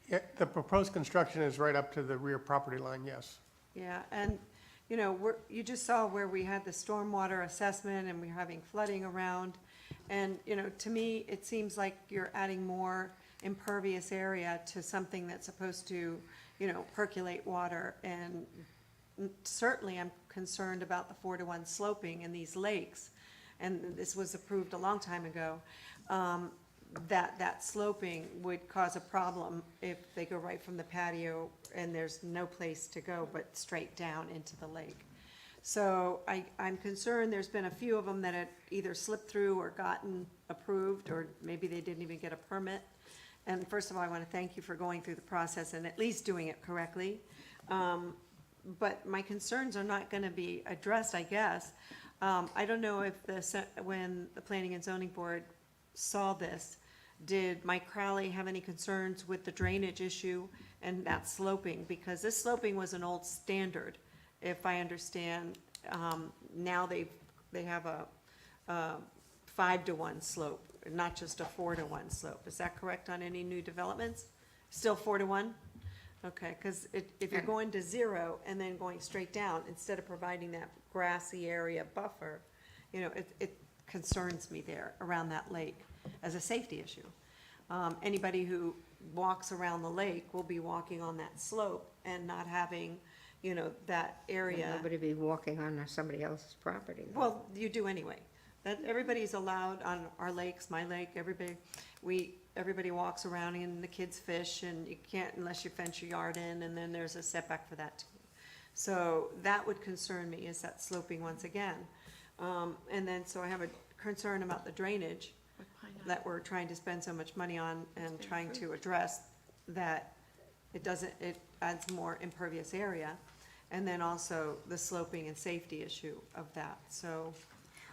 Yeah, the proposed construction is right up to the rear property line, yes. Yeah, and, you just saw where we had the stormwater assessment and we're having flooding around. And, to me, it seems like you're adding more impervious area to something that's supposed to, percolate water. And certainly I'm concerned about the 4-to-1 sloping in these lakes. And this was approved a long time ago. That sloping would cause a problem if they go right from the patio and there's no place to go but straight down into the lake. So I'm concerned there's been a few of them that had either slipped through or gotten approved, or maybe they didn't even get a permit. And first of all, I want to thank you for going through the process and at least doing it correctly. But my concerns are not going to be addressed, I guess. I don't know if when the Planning and Zoning Board saw this, did Mike Crowley have any concerns with the drainage issue and that sloping? Because this sloping was an old standard, if I understand. Now they have a 5-to-1 slope, not just a 4-to-1 slope. Is that correct on any new developments? Still 4-to-1? Okay, because if you're going to 0 and then going straight down, instead of providing that grassy area buffer, it concerns me there around that lake as a safety issue. Anybody who walks around the lake will be walking on that slope and not having, that area. Nobody be walking on somebody else's property, though. Well, you do anyway. Everybody's allowed on our lakes, my lake, everybody walks around and the kids fish, and you can't unless you fence your yard in, and then there's a setback for that too. So that would concern me, is that sloping once again. And then, so I have a concern about the drainage. that we're trying to spend so much money on and trying to address, that it adds more impervious area. And then also the sloping and safety issue of that. So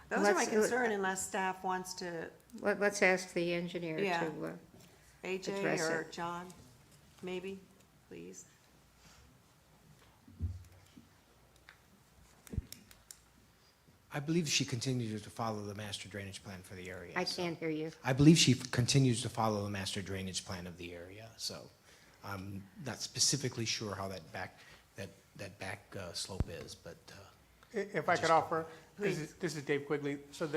those are my Let's- concern unless staff wants to, Let's ask the engineer Yeah. to, AJ Address or it. John, maybe, please. I believe she continues to follow the master drainage plan for the area. I so- can't hear you. I believe she continues to follow the master drainage plan of the area, so I'm not specifically sure how that back slope is, but, If I could offer, this is Dave Quigley. So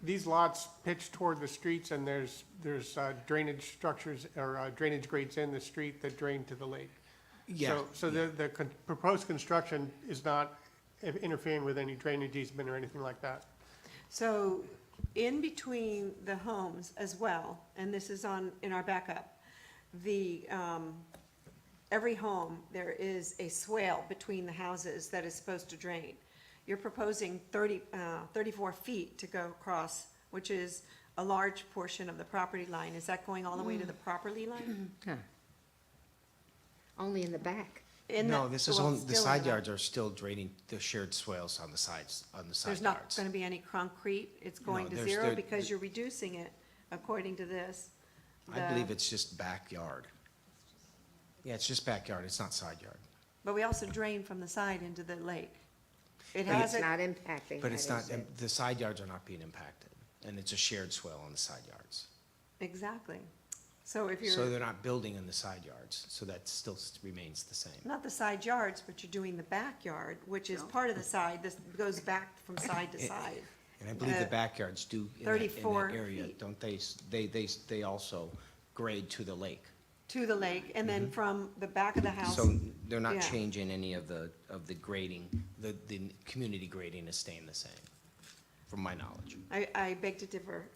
these lots pitch toward the streets, and there's drainage structures or drainage grates in the street that drain to the lake. yeah. So the proposed construction is not interfering with any drainage easement or anything like that. So in between the homes as well, and this is in our backup, every home, there is a swale between the houses that is supposed to drain. You're proposing 34 feet to go across, which is a large portion of the property line. Is that going all the way to the property line? Huh. Only in the back. No, this is well, only, the still in side the- yards are still draining the shared swales on the sides, on the side There's not yards. gonna be any concrete, it's going No, to there's- zero there- because you're reducing it, according to this. I believe it's just backyard. Yeah, it's just backyard, it's not side yard. But we also drain from the side into the lake. It But has it's a, not impacting. But it's that, not, is it? the side yards are not being impacted, and it's a shared swale on the side yards. exactly. So if So you're, they're not building in the side yards, so that still remains the same. not the side yards, but you're doing the backyard, which is part of the side, this goes back from side to side. And I believe the backyards do, in that 34 area, feet. don't they, they also grade to the lake. To the lake, and then from the back of the house. So they're not yeah. changing any of the grading, the community grading is staying the same, from my knowledge. I beg to differ.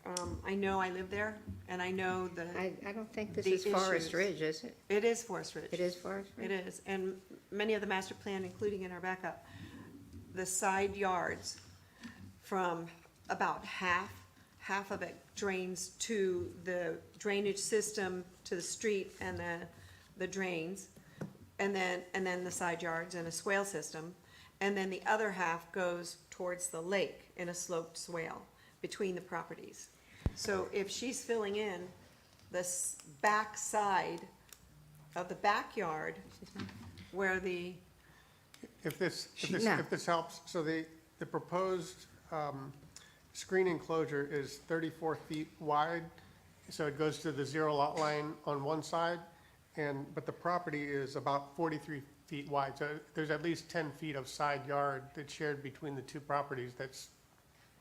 I know I live there, and I know the, I don't think this the is Forest issues. Ridge, is it? It is Forest Ridge. It is Forest Ridge? It is, and many of the master plan, including in our backup, the side yards from about half of it drains to the drainage system, to the street and the drains, and then the side yards and a swale system. And then the other half goes towards the lake in a sloped swale between the properties. So if she's filling in the back side of the backyard where the, If this No. helps, so the proposed screen enclosure is 34 feet wide, so it goes to the zero lot line on one side, but the property is about 43 feet wide, so there's at least 10 feet of side yard that's shared between the two properties that's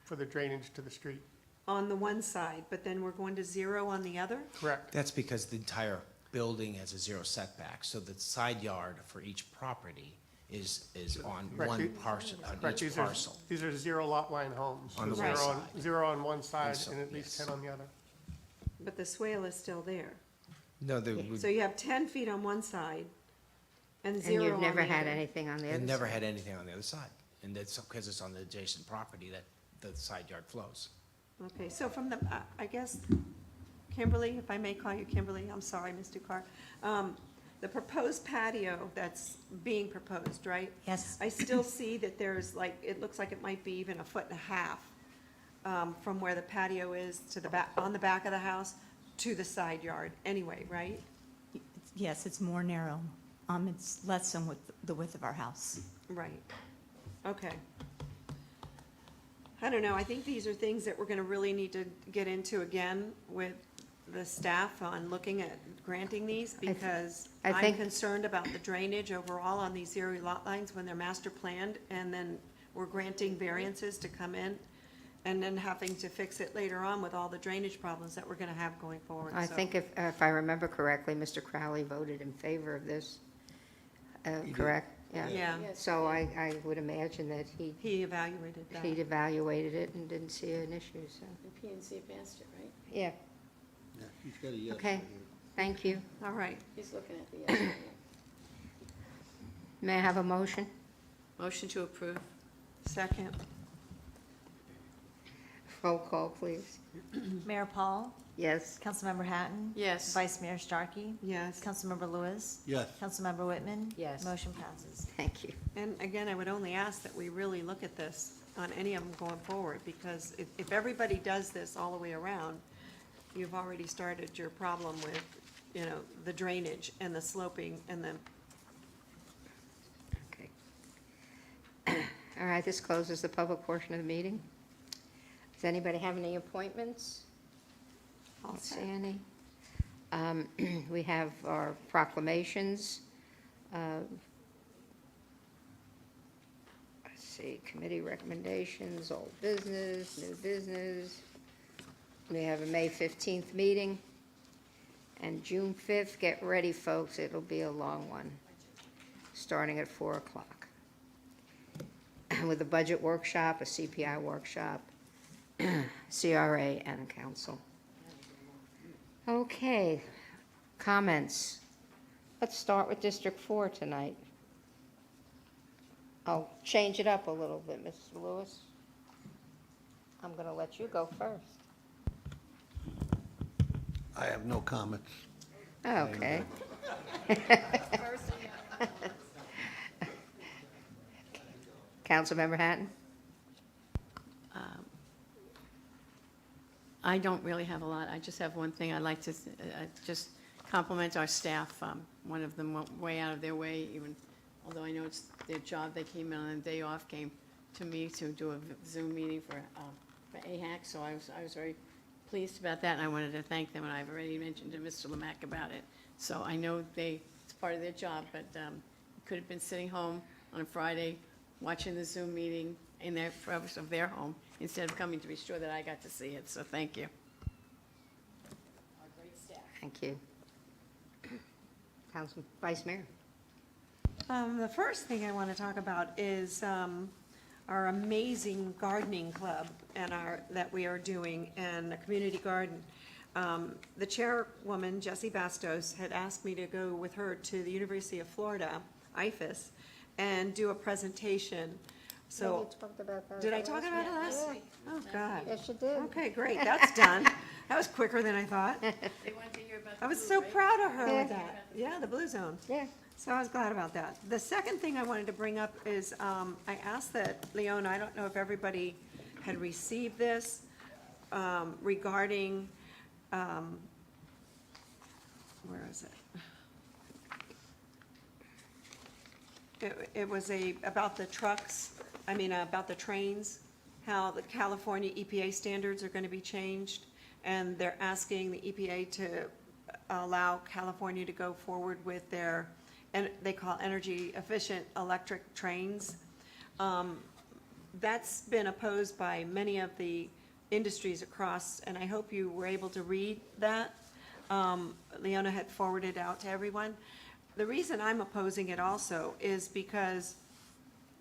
for the drainage to the street. on the one side, but then we're going to zero on the other? Correct. That's because the entire building has a zero setback, so the side yard for each property is on Correct. one parcel, on Correct, each parcel. these are zero lot line homes. On the so one zero side. Zero on one side so- and at least yes. 10 on the other. But the swale is still there. No, they So you have 10 feet on one side and And zero on the you've never had other. anything on the other It side? never had anything on the other side, and that's because it's on the adjacent property that the side yard flows. Okay, so from the, I guess, Kimberly, if I may call you Kimberly, I'm sorry, Ms. Ducar. The proposed patio that's being proposed, right? Yes. I still see that there's like, it looks like it might be even 1.5 feet from where the patio is to the back, on the back of the house to the side yard anyway, right? Yes, it's more narrow. It's less than the width of our house. Right, okay. I don't know, I think these are things that we're gonna really need to get into again with the staff on looking at granting these, because I I'm think- concerned about the drainage overall on these zero lot lines when they're master planned, and then we're granting variances to come in, and then having to fix it later on with all the drainage problems that we're gonna have going forward, I so. think if I remember correctly, Mr. Crowley voted in favor of this, correct? Yeah, So I would imagine that he evaluated that. he'd evaluated it and didn't see an issue, so, The PNC advanced it, right? yeah, Yeah, he's got a yes. okay, right here. thank you. All right, He's looking at the yes. right May I have a motion? now. Motion to approve. second, Roll call, please. Mayor Paul, Yes. Councilmember Hatton. Yes. Vice Mayor Starkey, Yes. Councilmember Lewis, Yes. Councilmember Whitman. Yes. Motion passes. Thank you. And again, I would only ask that we really look at this on any of them going forward, because if everybody does this all the way around, you've already started your problem with, you know, the drainage and the sloping and the, Okay. All right, this closes the public portion of the meeting. Does anybody have any appointments? all Don't see set. any. We have our proclamations. Let's see, committee recommendations, old business, new business. We have a May 15th meeting. And June 5th, get ready, folks, it'll be a long one, starting at 4 o'clock. With a budget workshop, a CPI workshop, CRA, and a council. Okay, comments. Let's start with District 4 tonight. I'll change it up a little bit, Mrs. Lewis. I'm going to let you go first. I have no comments. Okay. Councilmember Hatton? I don't really have a lot. I just have one thing. I'd like to just compliment our staff. One of them went way out of their way, even although I know it's their job. They came in on a day off, came to me to do a Zoom meeting for AHAC, so I was very pleased about that, and I wanted to thank them, and I've already mentioned to Mr. Lemack about it. So I know it's part of their job, but could have been sitting home on a Friday, watching the Zoom meeting in their privacy of their home, instead of coming to be sure that I got to see it, so thank you. Our great staff. Thank you. Council Vice Mayor? The first thing I want to talk about is our amazing gardening club and that we are doing, and a community garden. The chairwoman, Jessie Bastos, had asked me to go with her to the University of Florida, IFAS, and do a presentation. So, did I talk about it last week? Oh, God. Yes, you did. Okay, great, that's done. That was quicker than I thought. They wanted to hear about the I was blue, so right? proud of her Yeah. with that. Yeah, the Blue Zone. Yeah. So I was glad about that. The second thing I wanted to bring up is, I asked that, Leona, I don't know if everybody had received this, regarding, where is it? It was about the trucks, about the trains, how the California EPA standards are gonna be changed, and they're asking the EPA to allow California to go forward with their, and they call energy efficient electric trains. That's been opposed by many of the industries across, and I hope you were able to read that. Leona had forwarded out to everyone. The reason I'm opposing it also is because,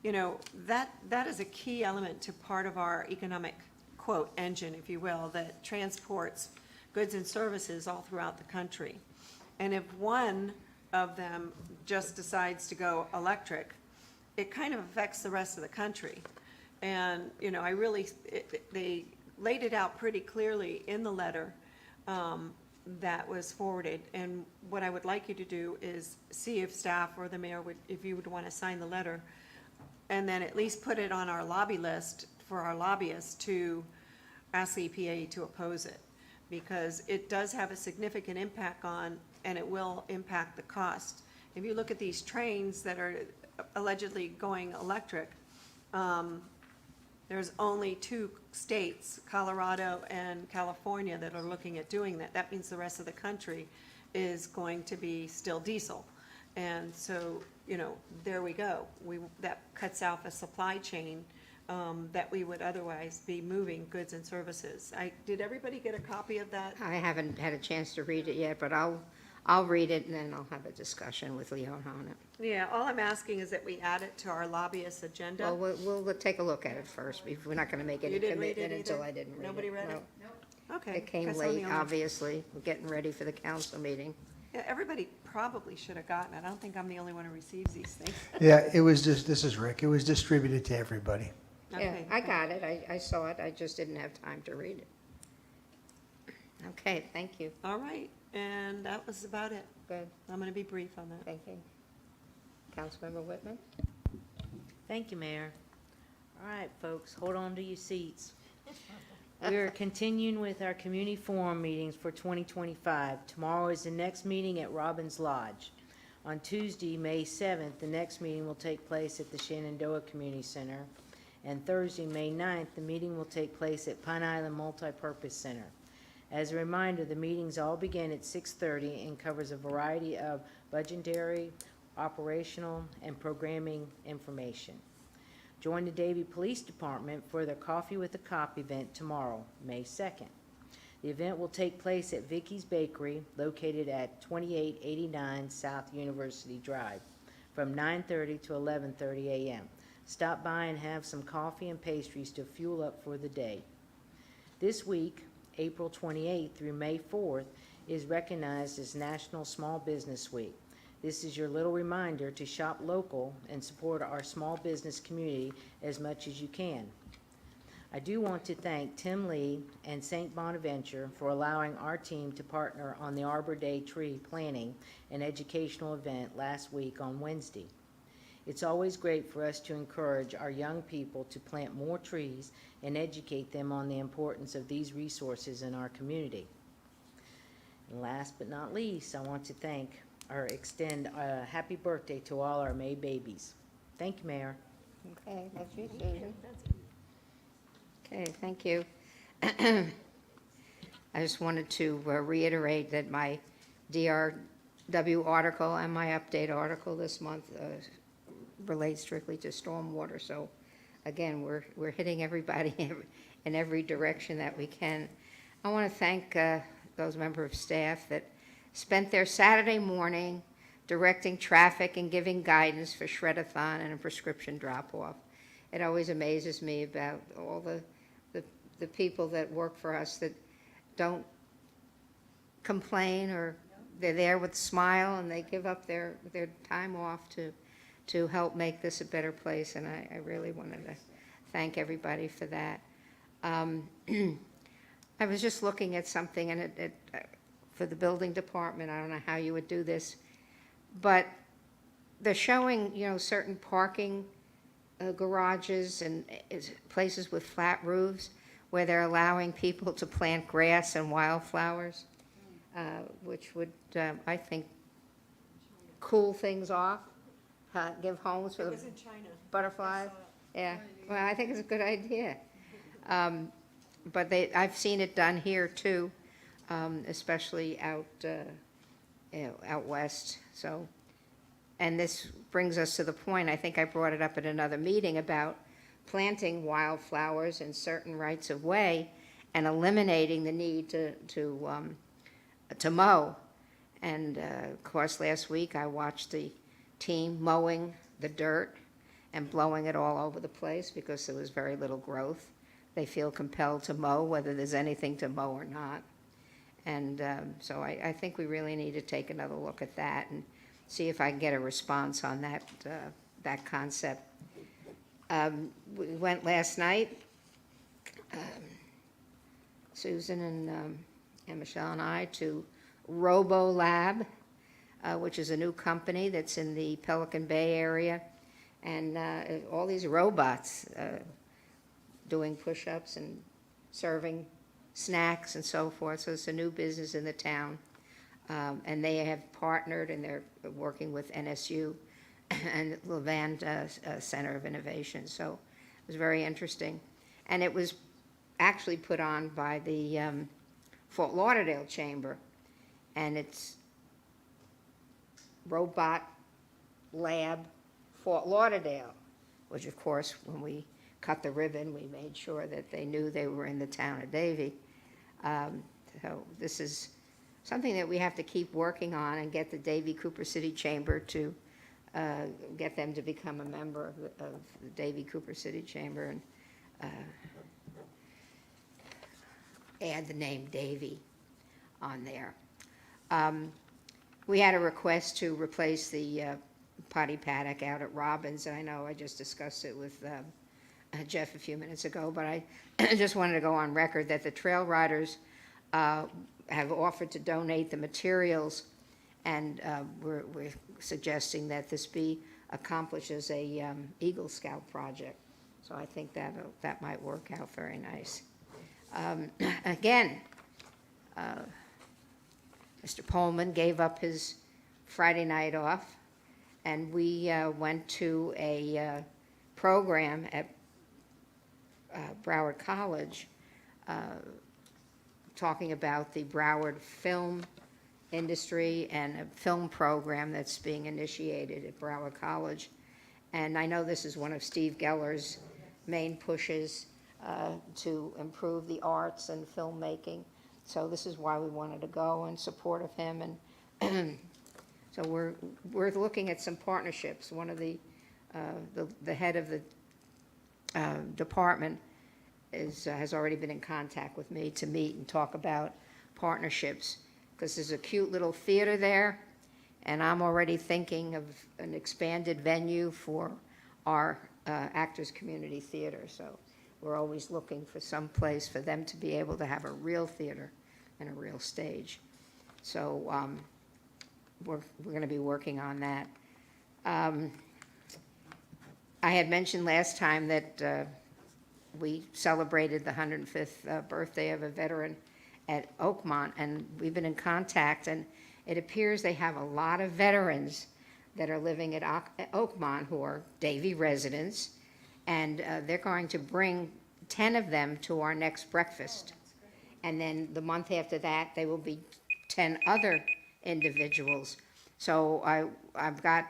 that is a key element to part of our economic, quote, engine, if you will, that transports goods and services all throughout the country. And if one of them just decides to go electric, it kind of affects the rest of the country. And, they laid it out pretty clearly in the letter that was forwarded. And what I would like you to do is see if staff or the mayor if you would want to sign the letter, and then at least put it on our lobby list for our lobbyists to ask the EPA to oppose it. Because it does have a significant impact on, and it will impact the cost. If you look at these trains that are allegedly going electric, there's only 2 states, Colorado and California, that are looking at doing that. That means the rest of the country is going to be still diesel. And so, there we go. That cuts out a supply chain that we would otherwise be moving goods and services. Did everybody get a copy of that? I haven't had a chance to read it yet, but I'll read it and then I'll have a discussion with Leona on it. Yeah, all I'm asking is that we add it to our lobbyist agenda. Well, we'll take a look at it first. We're not going to make any You didn't read it commitment until either? I didn't read it. Nobody read it? No. Okay. It came guess I'm the late, only- obviously. We're getting ready for the council meeting. Yeah, everybody probably should have gotten it. I don't think I'm the only one who receives these things. Yeah, it was just, this is Rick, it was distributed to everybody. Yeah, Okay. I got it. I saw it. I just didn't have time to read it. Okay, thank you. All right, and that was about it. Good, I'm gonna be brief on that. thank you. Councilmember Whitman? Thank you, Mayor. All right, folks, hold on to your seats. We're continuing with our community forum meetings for 2025. Tomorrow is the next meeting at Robbins Lodge. On Tuesday, May 7th, the next meeting will take place at the Shenandoah Community Center. And Thursday, May 9th, the meeting will take place at Pine Island Multipurpose Center. As a reminder, the meetings all begin at 6:30 and covers a variety of budgetary, operational, and programming information. Join the Davie Police Department for their Coffee with a Cop event tomorrow, May 2nd. The event will take place at Vicky's Bakery, located at 2889 South University Drive, from 9:30 to 11:30 a.m. Stop by and have some coffee and pastries to fuel up for the day. This week, April 28th through May 4th, is recognized as National Small Business Week. This is your little reminder to shop local and support our small business community as much as you can. I do want to thank Tim Lee and St. Bonaventure for allowing our team to partner on the Arbor Day tree planting and educational event last week on Wednesday. It's always great for us to encourage our young people to plant more trees and educate them on the importance of these resources in our community. And last but not least, I want to thank or extend a happy birthday to all our May babies. Thank you, Mayor. Okay, that's you, Susan. Okay, thank you. I just wanted to reiterate that my DRW article and my update article this month relates strictly to stormwater. So again, we're hitting everybody in every direction that we can. I want to thank those members of staff that spent their Saturday morning directing traffic and giving guidance for shred-a-thon and a prescription drop-off. It always amazes me about all the people that work for us that don't complain, or they're there with a smile and they give up their time off to help make this a better place, and I really wanted to thank everybody for that. I was just looking at something, and it for the building department, I don't know how you would do this, but they're showing, certain parking garages and places with flat roofs where they're allowing people to plant grass and wildflowers, which would, I think, cool things off, give homes for the butterflies. Yeah, well, I think it's a good idea. But I've seen it done here too, especially out west. So, and this brings us to the point, I think I brought it up at another meeting, about planting wildflowers in certain rights of way and eliminating the need to mow. And of course, last week I watched the team mowing the dirt and blowing it all over the place because there was very little growth. They feel compelled to mow whether there's anything to mow or not. And so I think we really need to take another look at that and see if I can get a response on that concept. We went last night, Susan and Michelle and I, to Robo Lab, which is a new company that's in the Pelican Bay area, and all these robots doing push-ups and serving snacks and so forth. So it's a new business in the town, and they have partnered, and they're working with NSU and Levant Center of Innovation. So it was very interesting, and it was actually put on by the Fort Lauderdale Chamber, and it's Robot Lab Fort Lauderdale, which of course, when we cut the ribbon, we made sure that they knew they were in the town of Davie. So this is something that we have to keep working on and get the Davie Cooper City Chamber to get them to become a member of the Davie Cooper City Chamber and add the name Davie on there. We had a request to replace the potty paddock out at Robbins, and I know I just discussed it with Jeff a few minutes ago, but I just wanted to go on record that the trail riders have offered to donate the materials, and we're suggesting that this be accomplished as a Eagle Scout project. So I think that might work out very nice. Again, Mr. Pullman gave up his Friday night off, and we went to a program at Broward College talking about the Broward film industry and a film program that's being initiated at Broward College. And I know this is one of Steve Geller's main pushes to improve the arts and filmmaking. So this is why we wanted to go in support of him. And so we're looking at some partnerships. One of the head of the department has already been in contact with me to meet and talk about partnerships, because there's a cute little theater there, and I'm already thinking of an expanded venue for our Actors Community Theater. So we're always looking for some place for them to be able to have a real theater and a real stage. So we're going to be working on that. I had mentioned last time that we celebrated the 105th birthday of a veteran at Oakmont, and we've been in contact, and it appears they have a lot of veterans that are living at Oakmont who are Davie residents, and they're going to bring 10 of them to our next breakfast. And then the month after that, they will be 10 other individuals. So I've got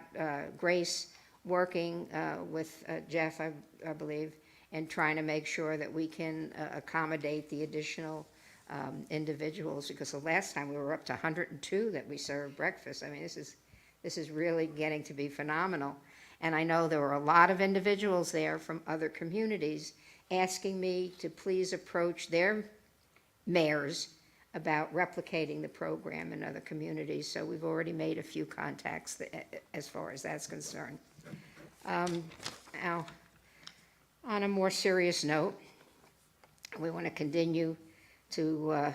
Grace working with Jeff, I believe, and trying to make sure that we can accommodate the additional individuals, because the last time we were up to 102 that we served breakfast. I mean, this is really getting to be phenomenal. And I know there were a lot of individuals there from other communities asking me to please approach their mayors about replicating the program in other communities. So we've already made a few contacts as far as that's concerned. Now, on a more serious note, we want to continue to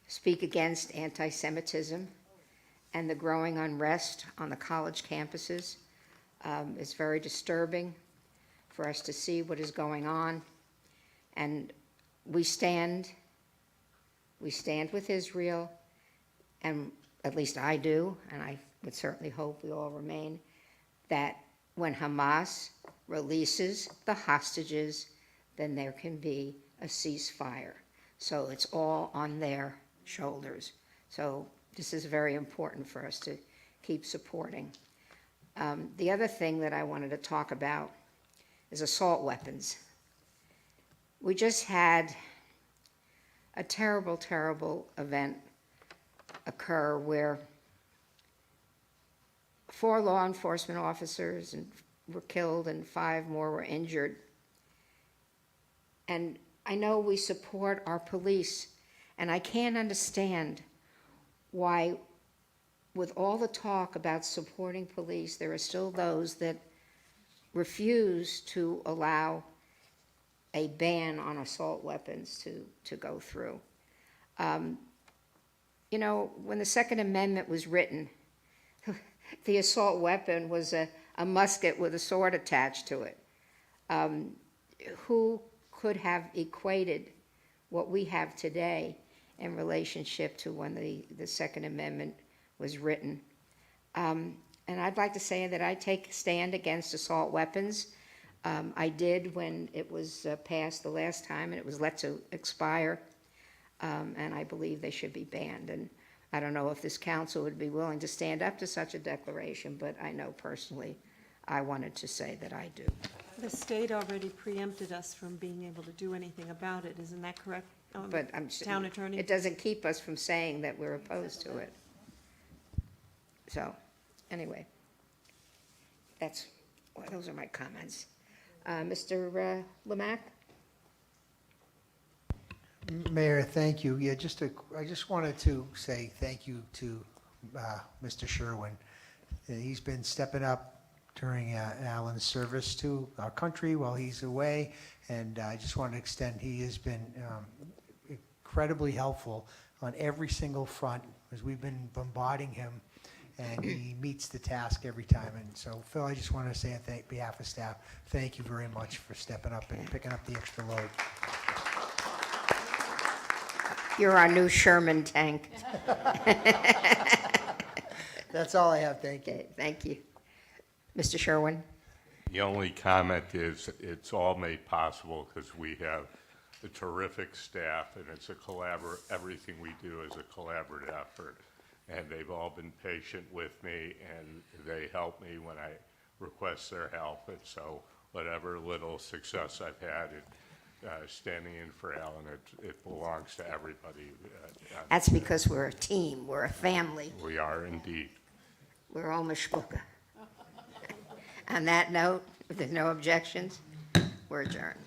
speak against anti-Semitism and the growing unrest on the college campuses. It's very disturbing for us to see what is going on, and we stand with Israel, and at least I do, and I would certainly hope we all remain, that when Hamas releases the hostages, then there can be a ceasefire. So it's all on their shoulders. So this is very important for us to keep supporting. The other thing that I wanted to talk about is assault weapons. We just had a terrible, terrible event occur where 4 law enforcement officers were killed and 5 more were injured. And I know we support our police, and I can't understand why, with all the talk about supporting police, there are still those that refuse to allow a ban on assault weapons to go through. You know, when the Second Amendment was written, the assault weapon was a musket with a sword attached to it. Who could have equated what we have today in relationship to when the Second Amendment was written? And I'd like to say that I take a stand against assault weapons. I did when it was passed the last time, and it was let to expire, and I believe they should be banned. And I don't know if this council would be willing to stand up to such a declaration, but I know personally I wanted to say that I do. The state already preempted us from being able to do anything about it, isn't that correct, But Town Attorney? It doesn't keep us from saying that we're opposed to it. So, anyway, those are my comments. Mr. Lemack? Mayor, thank you. Yeah, I just wanted to say thank you to Mr. Sherwin. He's been stepping up during Alan's service to our country while he's away. And I just want to extend, he has been incredibly helpful on every single front as we've been bombarding him, and he meets the task every time. And so, Phil, I just want to say on behalf of staff, thank you very much for stepping up and picking up the extra load. You're our new Sherman tank. That's all I have, thank you. Okay, thank you. Mr. Sherwin? The only comment is it's all made possible because we have a terrific staff, and it's everything we do is a collaborative effort. And they've all been patient with me, and they help me when I request their help. And so whatever little success I've had in standing in for Alan, it belongs to everybody. That's because we're a team, we're a family. We are indeed. We're all mishpucha. On that note, if there's no objections, we're adjourned.